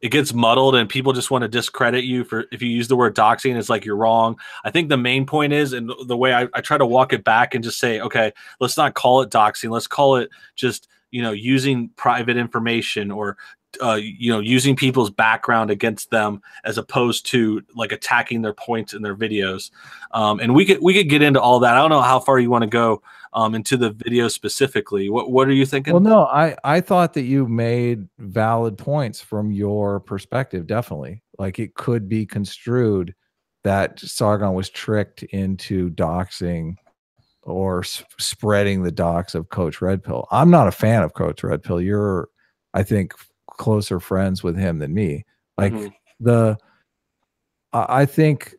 it gets muddled and people just want to discredit you for if you use the word doxing. It's like you're wrong. I think the main point is, and the way I try to walk it back and just say, okay, let's not call it doxing. Let's call it just, using private information or using people's background against them as opposed to like attacking their points in their videos. And we could get into all that. I don't know how far you want to go into the video specifically. What are you thinking? Well, no, I thought that you made valid points from your perspective. Definitely. Like it could be construed that Sargon was tricked into doxing or spreading the dox of Coach Red Pill. I'm not a fan of Coach Red Pill. You're, I think, closer friends with him than me. Like I think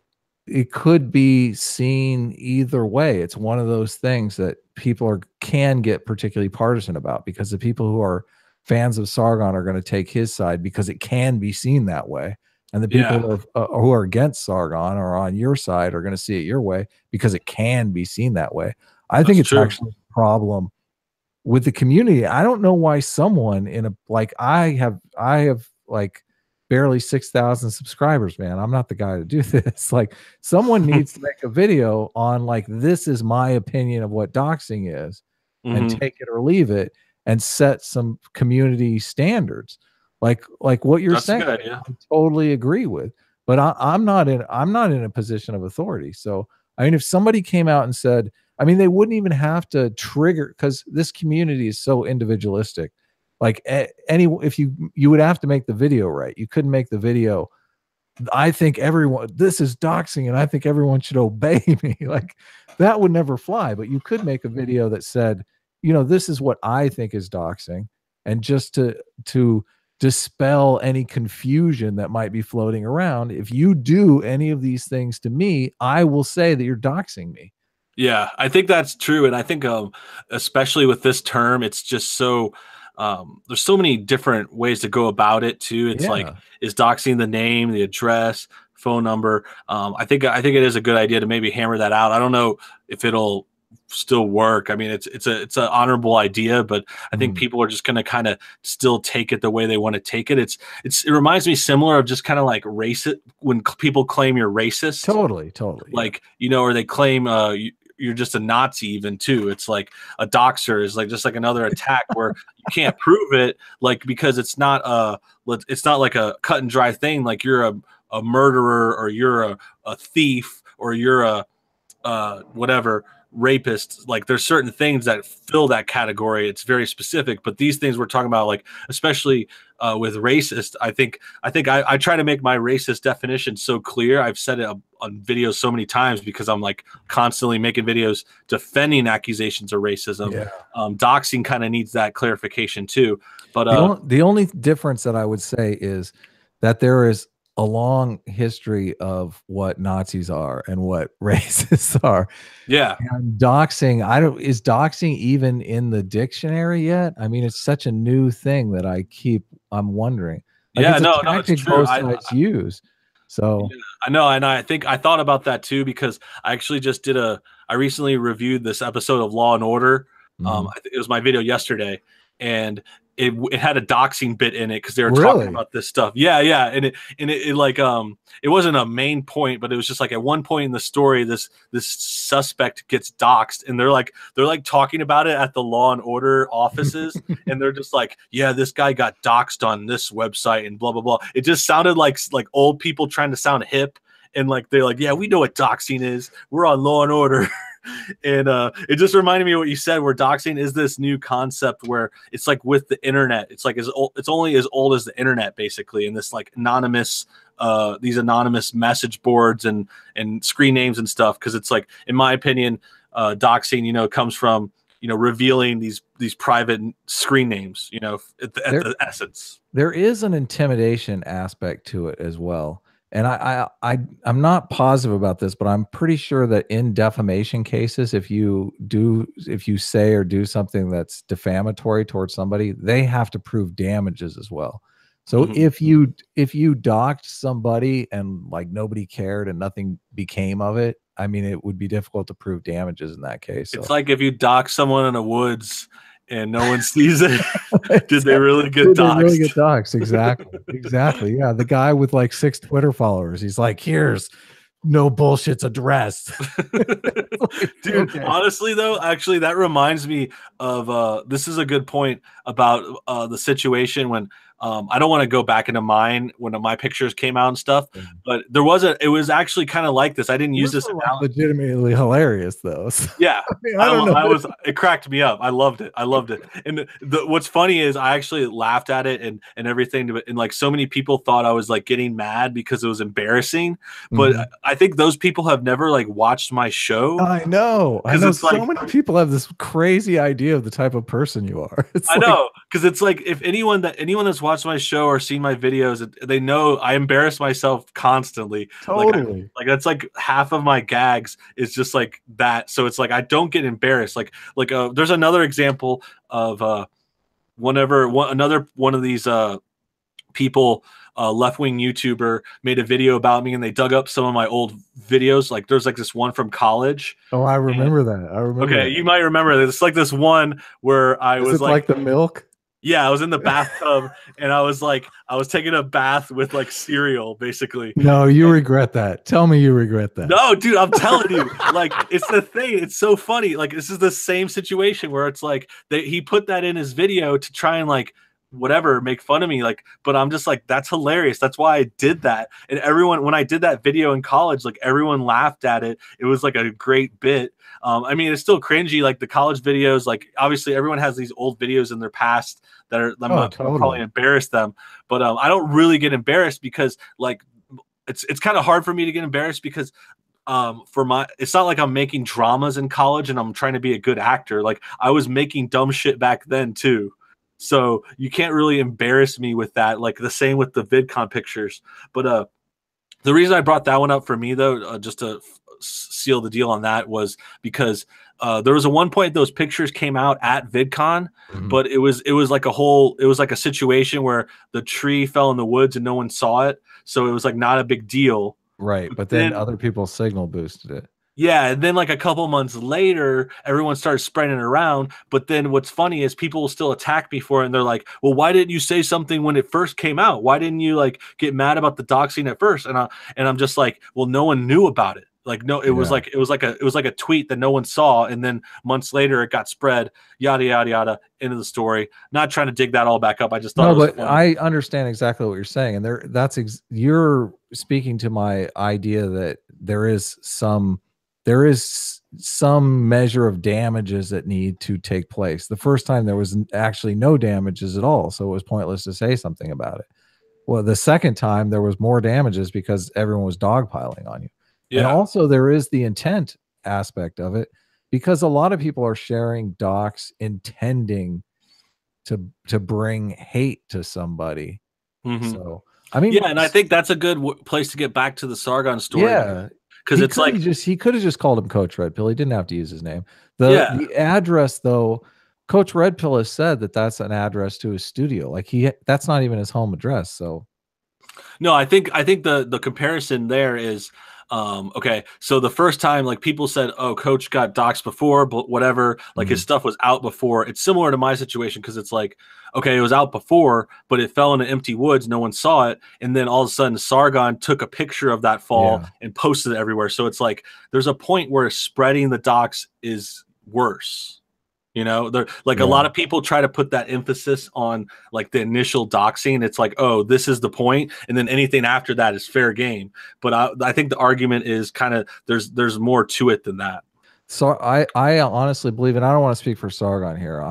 it could be seen either way. It's one of those things that people can get particularly partisan about, because the people who are fans of Sargon are going to take his side because it can be seen that way. And the people who are against Sargon or on your side are going to see it your way because it can be seen that way. I think it's actually a problem with the community. I don't know why someone I have like barely 6,000 subscribers, man. I'm not the guy to do this. Like someone needs to make a video on like, this is my opinion of what doxing is and take it or leave it and set some community standards. Like what you're saying, I totally agree with, but I'm not in a position of authority. So, I mean, if somebody came out and said, I mean, they wouldn't even have to trigger, because this community is so individualistic. Like if you would have to make the video right. You couldn't make the video, I think this is doxing and I think everyone should obey me. Like that would never fly. But you could make a video that said, this is what I think is doxing, and just to dispel any confusion that might be floating around. If you do any of these things to me, I will say that you're doxing me. Yeah, I think that's true. And I think especially with this term, it's just so there's so many different ways to go about it too. It's like, is doxing the name, the address, phone number? I think it is a good idea to maybe hammer that out. I don't know if it'll still work. I mean, it's an honorable idea, but I think people are just going to kind of still take it the way they want to take it. It reminds me similar of just kind of like racist, when people claim you're racist. Totally. Like, or they claim you're just a Nazi even too. It's like a doxer is like just like another attack where you can't prove it, like, because it's not like a cut and dry thing. Like you're a murderer or you're a thief or you're a whatever rapist. Like there's certain things that fill that category. It's very specific, but these things we're talking about, like especially with racist, I think I try to make my racist definition so clear. I've said it on videos so many times because I'm like constantly making videos defending accusations of racism. Doxing kind of needs that clarification too. But the only difference that I would say is that there is a long history of what Nazis are and what racists are. Yeah. And doxing, is doxing even in the dictionary yet? I mean, it's such a new thing that I'm wondering. Like, yeah, it's no, it's true. Both sides use. So I know, and I think I thought about that too, because I actually just I recently reviewed this episode of Law and Order. I think it was my video yesterday, and it had a doxing bit in it because they were talking about this stuff. Yeah. And it like it wasn't a main point, but it was just like at one point in the story, this suspect gets doxed, and they're like talking about it at the Law and Order offices, and they're just like, yeah, this guy got doxed on this website and blah blah blah. It just sounded like old people trying to sound hip, and like they're like, yeah, we know what doxing is. We're on Law and Order. And it just reminded me of what you said, where doxing is this new concept where it's like with the internet, it's like it's only as old as the internet basically, and this like anonymous these anonymous message boards and screen names and stuff, because it's like, in my opinion, doxing comes from revealing these private screen names at the essence. There is an intimidation aspect to it as well. And I'm not positive about this, but I'm pretty sure that in defamation cases, if you say or do something that's defamatory towards somebody, they have to prove damages as well. So if you doxed somebody and like nobody cared and nothing became of it, I mean, it would be difficult to prove damages in that case. So. It's like if you dox someone in the woods and no one sees it. Did they really get Did they doxxed? really get doxxed? Exactly. Exactly. Yeah. The guy with like 6 Twitter followers, he's like, here's no bullshit's address. Dude, okay. honestly though, actually that reminds me of this is a good point about the situation when I don't want to go back into mine when my pictures came out and stuff, but it was actually kind of like this. I didn't use this analogy. Legitimately hilarious though. So, Yeah, I mean, I don't know. It cracked me up. I loved it. And what's funny is I actually laughed at it and everything. And like so many people thought I was like getting mad because it was embarrassing. But I think those people have never like watched my show. I know. It's so like, many people have this crazy idea of the type of person you are. I know, because it's like if anyone that's watched my show or seen my videos, they know I embarrass myself constantly. Totally. Like that's like half of my gags is just like that. So it's like I don't get embarrassed. There's another example of another one of these people, left-wing YouTuber, made a video about me, and they dug up some of my old videos. Like there's like this one from college. Oh, I remember that. I remember. Okay, you might remember this. It's like this one where I was like the milk. Yeah, I was in the bathtub and I was taking a bath with like cereal, basically. No, you regret that. Tell me you regret that. No, dude, I'm telling you, like it's the thing. It's so funny. Like this is the same situation where it's like he put that in his video to try and like whatever make fun of me. Like, but I'm just like, that's hilarious. That's why I did that. And everyone, when I did that video in college, like everyone laughed at it. It was like a great bit. I mean, it's still cringy. Like the college videos, like obviously everyone has these old videos in their past that are probably embarrass them, but I don't really get embarrassed because like it's kind of hard for me to get embarrassed because it's not like I'm making dramas in college and I'm trying to be a good actor. Like I was making dumb shit back then too, so you can't really embarrass me with that. Like the same with the VidCon pictures. But the reason I brought that one up for me though, just to seal the deal on that, was because there was a one point those pictures came out at VidCon, but it was like a situation where the tree fell in the woods and no one saw it, so it was like not a big deal, right? But then other people signal boosted it. Yeah, and then like a couple months later, everyone started spreading it around. But then what's funny is people will still attack me for it, and they're like, "Well, why didn't you say something when it first came out? Why didn't you like get mad about the doxing at first?" And I'm just like, "Well, no one knew about it. Like, no, it was like a tweet that no one saw, and then months later it got spread. Yada yada yada. End of the story. Not trying to dig that all back up. I just thought. No, but I understand exactly what you're saying, and you're speaking to my idea that there is some measure of damages that need to take place. The first time there was actually no damages at all, so it was pointless to say something about it. Well, the second time there was more damages because everyone was dogpiling on you. Yeah. And also there is the intent aspect of it, because a lot of people are sharing docs intending to bring hate to somebody. So I mean, yeah, and I think that's a good place to get back to the Sargon story. Yeah, because it's like he could have just called him Coach Red Pill. He didn't have to use his name. The address though, Coach Red Pill has said that that's an address to his studio. Like that's not even his home address. So no, I think the comparison there is okay. So the first time, like people said, oh, Coach got doxxed before, but whatever, like his stuff was out before. It's similar to my situation because it's like, okay, it was out before, but it fell into empty woods. No one saw it. And then all of a sudden Sargon took a picture of that fall and posted it everywhere. So it's like, there's a point where spreading the dox is worse. You know, like a lot of people try to put that emphasis on like the initial doxing. It's like, oh, this is the point, and then anything after that is fair game. But I think the argument is kind of there's more to it than that. So I honestly believe, and I don't want to speak for Sargon here.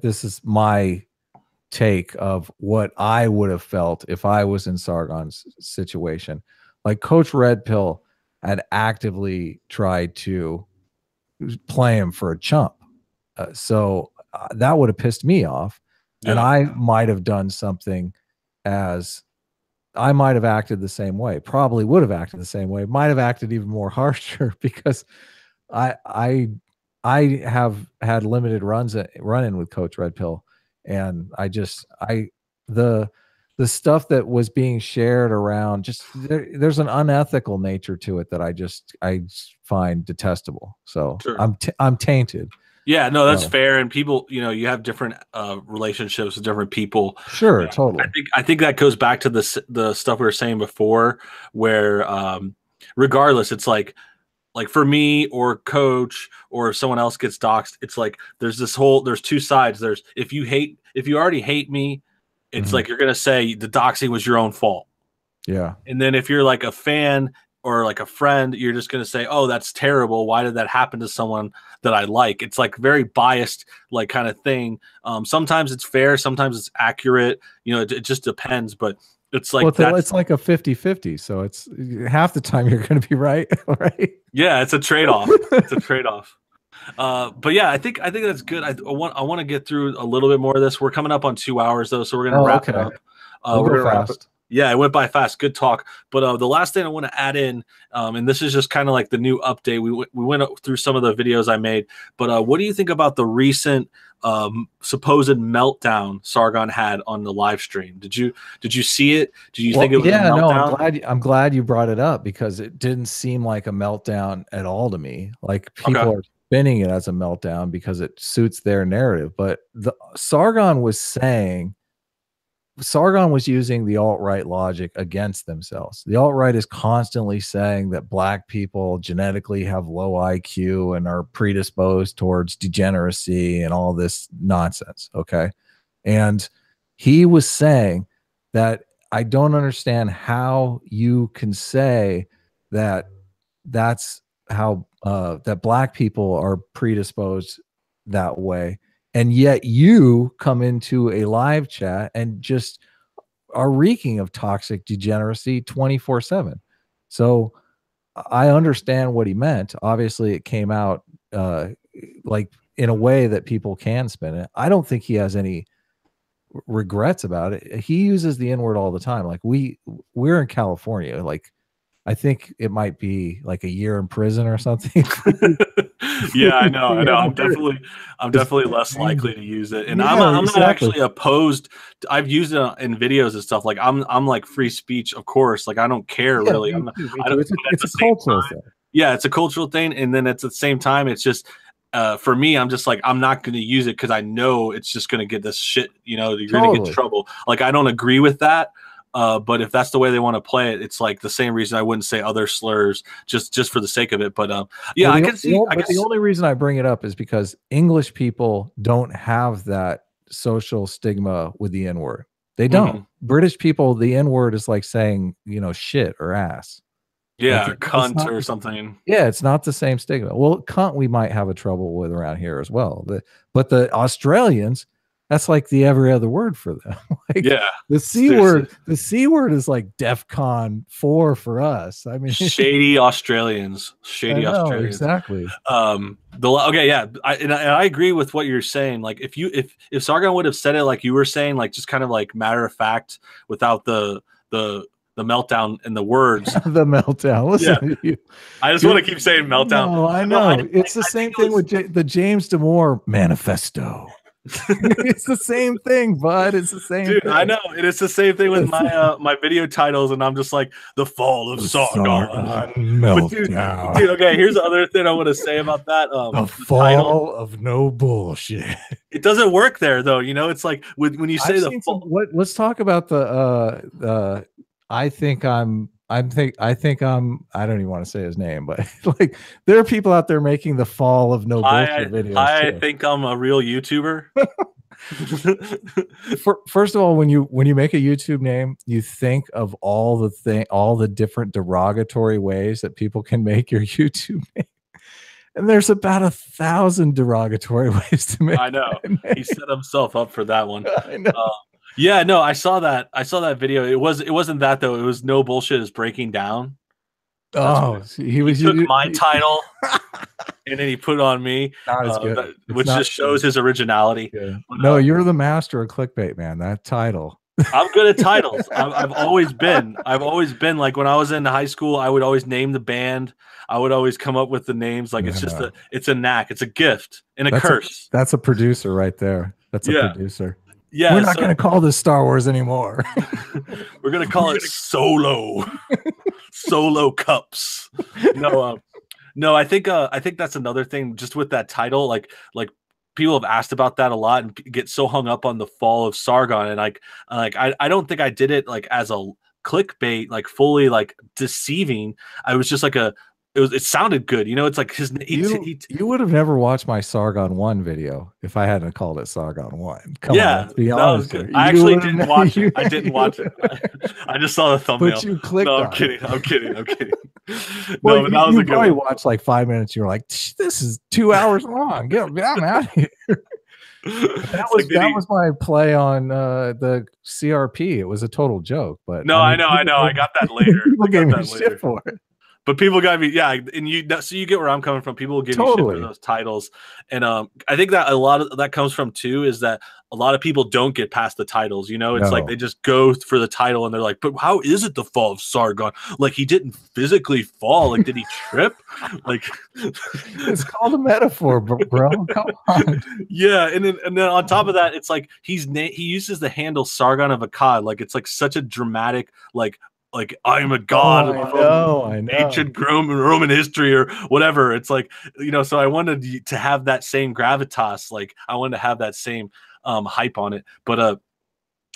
This is my take of what I would have felt if I was in Sargon's situation. Like Coach Red Pill had actively tried to play him for a chump. So that would have pissed me off, and I might have done something I might have acted the same way, probably would have acted the same way, might have acted even more harsher, because I have had limited run-in with Coach Red Pill, and the stuff that was being shared around, just there's an unethical nature to it that I find detestable. So I'm tainted. Yeah, no, that's So, fair. And people, you have different relationships with different people. sure, Yeah. totally. I think that goes back to the stuff we were saying before, where regardless, it's like for me or coach or if someone else gets doxxed, it's like there's two sides. There's if you already hate me, it's like you're gonna say the doxing was your own fault. Yeah. And then if you're like a fan or like a friend, you're just going to say, oh, that's terrible. Why did that happen to someone that I like? It's like very biased, like kind of thing. Sometimes it's fair. Sometimes it's accurate. It just depends. But it's like, it's like a 50-50. So it's half the time you're going to be right. Right. Yeah. It's a trade-off. It's a trade-off. But yeah, I think that's good. I want to get through a little bit more of this. We're coming up on 2 hours though. So we're going to wrap it up. We're going to wrap it. Yeah, it went by fast. Good talk. But the last thing I want to add in, and this is just kind of like the new update. We went through some of the videos I made. But what do you think about the recent supposed meltdown Sargon had on the live stream? Did you see it? Did you think it was a meltdown? I'm glad you brought it up because it didn't seem like a meltdown at all to me. Like people are spinning it as a meltdown because it suits their narrative. But Sargon was using the alt-right logic against themselves. The alt-right is constantly saying that black people genetically have low IQ and are predisposed towards degeneracy and all this nonsense. Okay. And he was saying that I don't understand how you can say that that's how that black people are predisposed that way. And yet you come into a live chat and just are reeking of toxic degeneracy 24/7. So I understand what he meant. Obviously, it came out like in a way that people can spin it. I don't think he has any regrets about it. He uses the N-word all the time. Like we're in California. Like I think it might be like a year in prison or something. Yeah, I know. I'm definitely less likely to use it, and I'm not actually opposed. I've used it in videos and stuff. Like I'm like free speech, of course. Like I don't care really. It's a cultural thing. Yeah, it's a cultural thing, and then at the same time, it's just for me. I'm just like I'm not going to use it because I know it's just going to get this shit. You're going to get in trouble. Like I don't agree with that. But if that's the way they want to play it, it's like the same reason I wouldn't say other slurs just for the sake of it. But yeah, I can see. But the only reason I bring it up is because English people don't have that social stigma with the N-word. They don't. British people, the N-word is like saying, shit or ass. Yeah, like cunt or something. Yeah, it's not the same stigma. Well, cunt we might have a trouble with around here as well. But the Australians, that's like the every other word for them. Like, yeah, the C word. The C word is like DEFCON 4 for us. I mean, shady Australians. Australians. Exactly. Yeah, I agree with what you're saying. Like if Sargon would have said it like you were saying, like just kind of like matter of fact, without the meltdown in the words. The meltdown. Listen to you. I just want to keep saying meltdown. No, I know. It's the same thing with the James Damore manifesto. It's the same thing, bud. It's the same thing. I know. And it's the same thing with my video titles, and I'm just like the fall of Sargon. Meltdown. Dude, okay, here's the other thing I want to say about that. The fall title of no bullshit. It doesn't work there though. It's like when you say let's talk about the I think I'm I don't even want to say his name, but like there are people out there making the fall of no bullshit videos. I think I'm a real YouTuber. First of all, when you make a YouTube name, you think of all the different derogatory ways that people can make your YouTube name. And there's about 1,000 derogatory ways to make. I know. He set himself up for that one. I know. Yeah, no, I saw that video. It wasn't that though. It was No Bullshit is Breaking Down. He took my title and then he put it on me. Not as good. Which just shows his originality. No, you're the master of clickbait, man. That title. I'm good at titles. I've always been. Like when I was in high school, I would always name the band. I would always come up with the names. Like it's a knack. It's a gift and a curse. That's a producer right there. That's a producer. Yeah, we're not going to call this Star Wars anymore. We're going to call it Solo. Solo Cups. No, I think that's another thing. Just with that title, like people have asked about that a lot and get so hung up on the fall of Sargon, and I don't think I did it like as a clickbait, like fully like deceiving. I was just like it sounded good, you know. It's like you would have never watched my Sargon 1 video if I hadn't called it Sargon 1. Come on, let's be honest. I actually didn't watch it. I didn't watch it. I just saw the thumbnail. But you clicked on it. I'm kidding. Well, but that was you a good probably one. watched like 5 minutes. You were like, this is 2 hours long. I'm out of here. That was my play on the CRP. It was a total joke. But no, I know. I got that later. People gave me shit for it. But people got me, yeah, and so you get where I'm coming from. People will give you shit for those titles, and I think that a lot of that comes from too is that a lot of people don't get past the titles. You know, it's like they just go for the title and they're like, "But how is it the fall of Sargon? Like he didn't physically fall. Like did he trip? Like it's called a metaphor, bro. Come on." Yeah, and then on top of that, it's like he uses the handle Sargon of Akkad. Like it's like such a dramatic like I am a god from ancient Roman history or whatever. It's like, you know, so I wanted to have that same gravitas. Like I wanted to have that same hype on it. But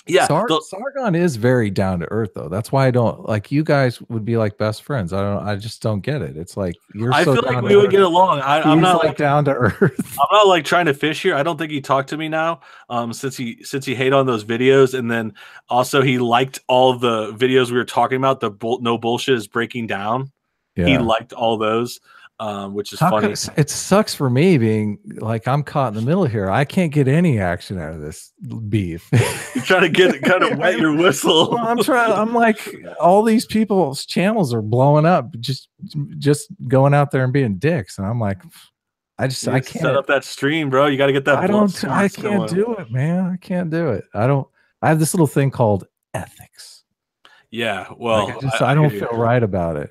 yeah, Sargon is very down to earth though. That's why I don't like you guys would be like best friends. I just don't get it. It's like I feel like we would get along. I'm not like down to earth. I'm not like trying to fish here. I don't think he talked to me now. Since he hate on those videos, and then also he liked all the videos we were talking about. The no bullshit is breaking down. Yeah. He liked all those. Which is funny. It sucks for me being like I'm caught in the middle here. I can't get any action out of this beef. You're trying to kind of wet your whistle. Well, I'm like all these people's channels are blowing up, just going out there and being dicks, and I'm like, I can't set up that stream, bro. You got to get that. I can't do it, man. I can't do it. I have this little thing called ethics. Yeah, well, like I don't feel right about it.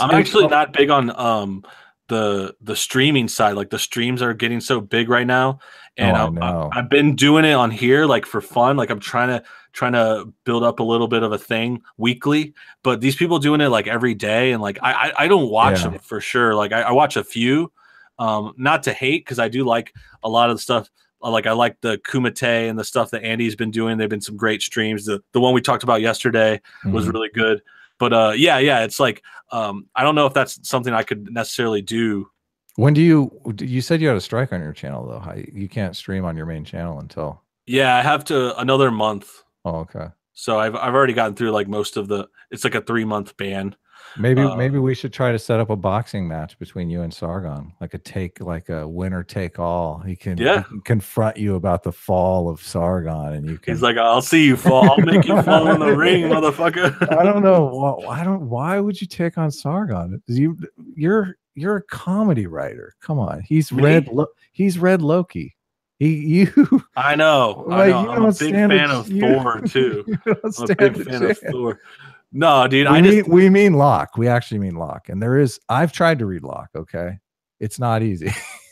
I'm actually not big on the streaming side. Like the streams are getting so big right now, and I've been doing it on here like for fun. Like I'm trying to build up a little bit of a thing weekly, but these people doing it like every day, and like I don't watch them for sure. Like I watch a few, not to hate, because I do like a lot of the stuff. Like I like the Kumite and the stuff that Andy's been doing. They've been some great streams. The one we talked about yesterday was really good. But yeah, it's like I don't know if that's something I could necessarily do. When do you said you had a strike on your channel though? You can't stream on your main channel until. Yeah, I have to another month. Oh, okay. So I've already gotten through like most of the. It's like a 3-month ban. Maybe we should try to set up a boxing match between you and Sargon, like a winner take all. He can confront you about the fall of Sargon, and you can. He's like, I'll see you fall. I'll make you fall in the ring, motherfucker. I don't know. Why would you take on Sargon? You're a comedy writer. Come on. He's read Loki. I know. I'm a big fan of Thor too. I'm a big fan of Thor. No, dude. We mean Locke. We actually mean Locke. And I've tried to read Locke. Okay, it's not easy.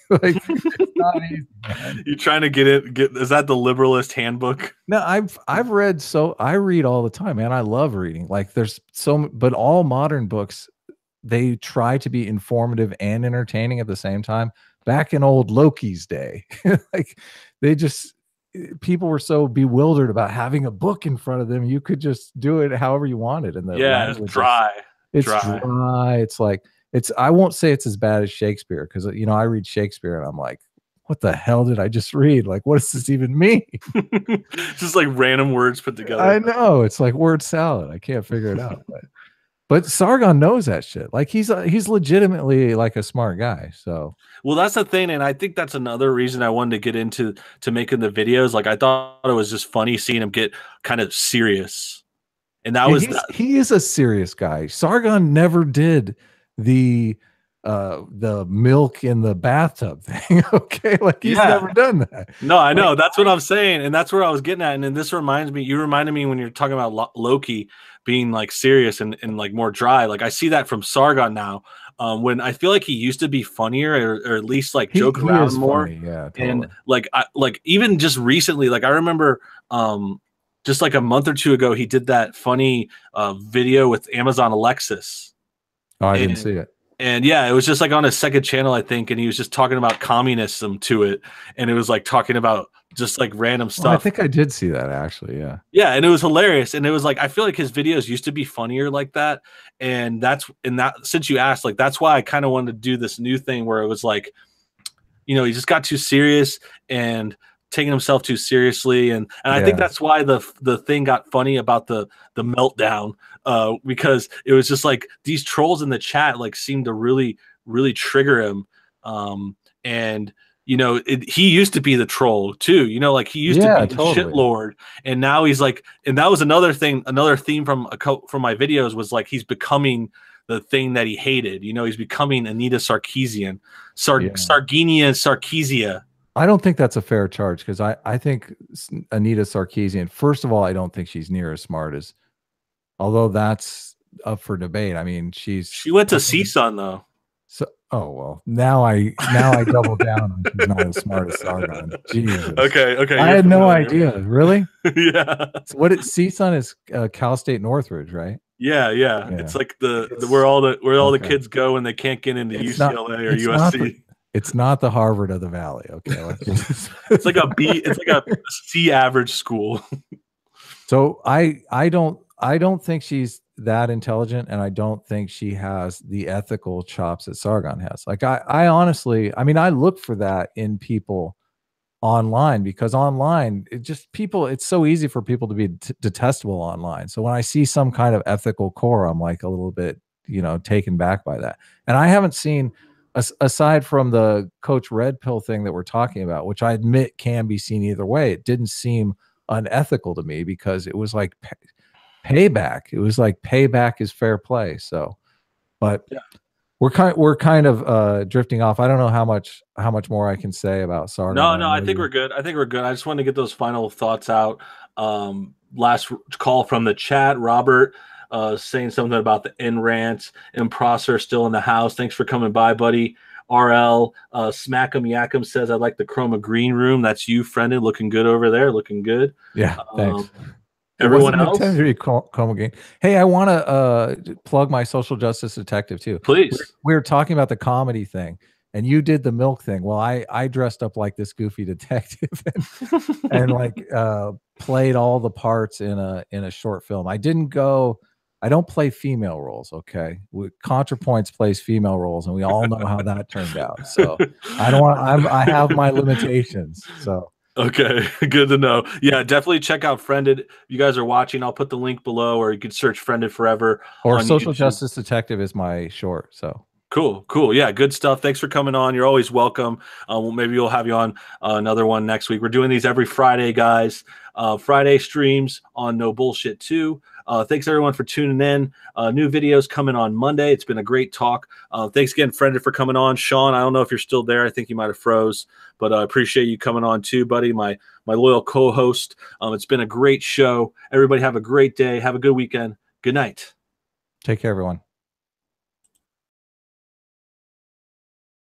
It's not easy. Man. You trying to get it? Is that the Liberalist Handbook? No, I've read. I read all the time, man. I love reading. Like there's but all modern books, they try to be informative and entertaining at the same time. Back in old Loki's day, like people were so bewildered about having a book in front of them. You could just do it however you wanted. And it's dry. It's dry. It's like, I won't say it's as bad as Shakespeare, because, you know, I read Shakespeare and I'm like, what the hell did I just read? Like, what does this even mean? Just like random words put together. I know. It's like word salad. I can't figure it out. But Sargon knows that shit. Like he's legitimately like a smart guy. So well, that's the thing, and I think that's another reason I wanted to get into making the videos. Like I thought it was just funny seeing him get kind of serious, and he is a serious guy. Sargon never did the milk in the bathtub thing. Okay, like he's never done that. No, I know. That's what I'm saying, and that's where I was getting at. And then this reminds me. You reminded me when you're talking about Loki being like serious and like more dry. Like I see that from Sargon now. When I feel like he used to be funnier, or at least like joke around more. Funny. Yeah, totally. And like even just recently, like I remember just like a month or two ago, he did that funny video with Amazon Alexis. Oh, I didn't see it. And yeah, it was just like on a second channel, I think, and he was just talking about communism to it, and it was like talking about just like random stuff. Well, I think I did see that actually, yeah. Yeah, and it was hilarious, and it was like I feel like his videos used to be funnier like that, and that since you asked, like that's why I kind of wanted to do this new thing where it was like, you know, he just got too serious and taking himself too seriously, and I think that's why the thing got funny about the meltdown, because it was just like these trolls in the chat like seemed to really trigger him, and you know he used to be the troll too, you know, like he used to be the shitlord, and now he's like, and that was another theme from my videos was like he's becoming the thing that he hated, you know, he's becoming Anita Sarkeesian, Sarkeesia. I don't think that's a fair charge because I think Anita Sarkeesian, first of all, I don't think she's near as smart as, although that's up for debate. I mean, she went to CSUN though. So well, now I double down on she's not as smart as Sargon. Jesus. Okay. I had no idea. Really? Yeah. So what CSUN is Cal State Northridge, right? Yeah. It's like where all the kids go and they can't get into UCLA or USC. It's not the Harvard of the Valley. Okay. It's like a C average school. So I don't think she's that intelligent, and I don't think she has the ethical chops that Sargon has. Like I honestly, I mean, I look for that in people online because online, it's so easy for people to be detestable online. So when I see some kind of ethical core, I'm like a little bit, you know, taken back by that. And I haven't seen, aside from the Coach Red Pill thing that we're talking about, which I admit can be seen either way, it didn't seem unethical to me because it was like payback. It was like payback is fair play. So, but yeah. We're kind of drifting off. I don't know how much more I can say about Sargon. No, I think we're good. I just wanted to get those final thoughts out. Last call from the chat, Robert saying something about the end rants and Prosser still in the house. Thanks for coming by, buddy. RL Smack'em Yack'em says, I like the chroma green room. That's you, friended. Looking good over there. Looking good. Yeah, thanks. Everyone else? Hey, I want to plug my social justice detective too. Please. We were talking about the comedy thing, and you did the milk thing. Well, I dressed up like this goofy detective and like played all the parts in a short film. I don't play female roles. Okay, ContraPoints plays female roles, and we all know how that turned out. So I have my limitations. So. Okay, good to know. Yeah, definitely check out Friended. If you guys are watching, I'll put the link below, or you can search Friended Forever. Or Social Justice Detective is my short. So cool. Yeah, good stuff. Thanks for coming on. You're always welcome. Maybe we'll have you on another one next week. We're doing these every Friday, guys. Friday streams on No Bullshit 2. Thanks everyone for tuning in. New videos coming on Monday. It's been a great talk. Thanks again, Friended, for coming on. Sean, I don't know if you're still there. I think you might have froze, but I appreciate you coming on too, buddy. My loyal co-host. It's been a great show. Everybody have a great day. Have a good weekend. Good night. Take care, everyone.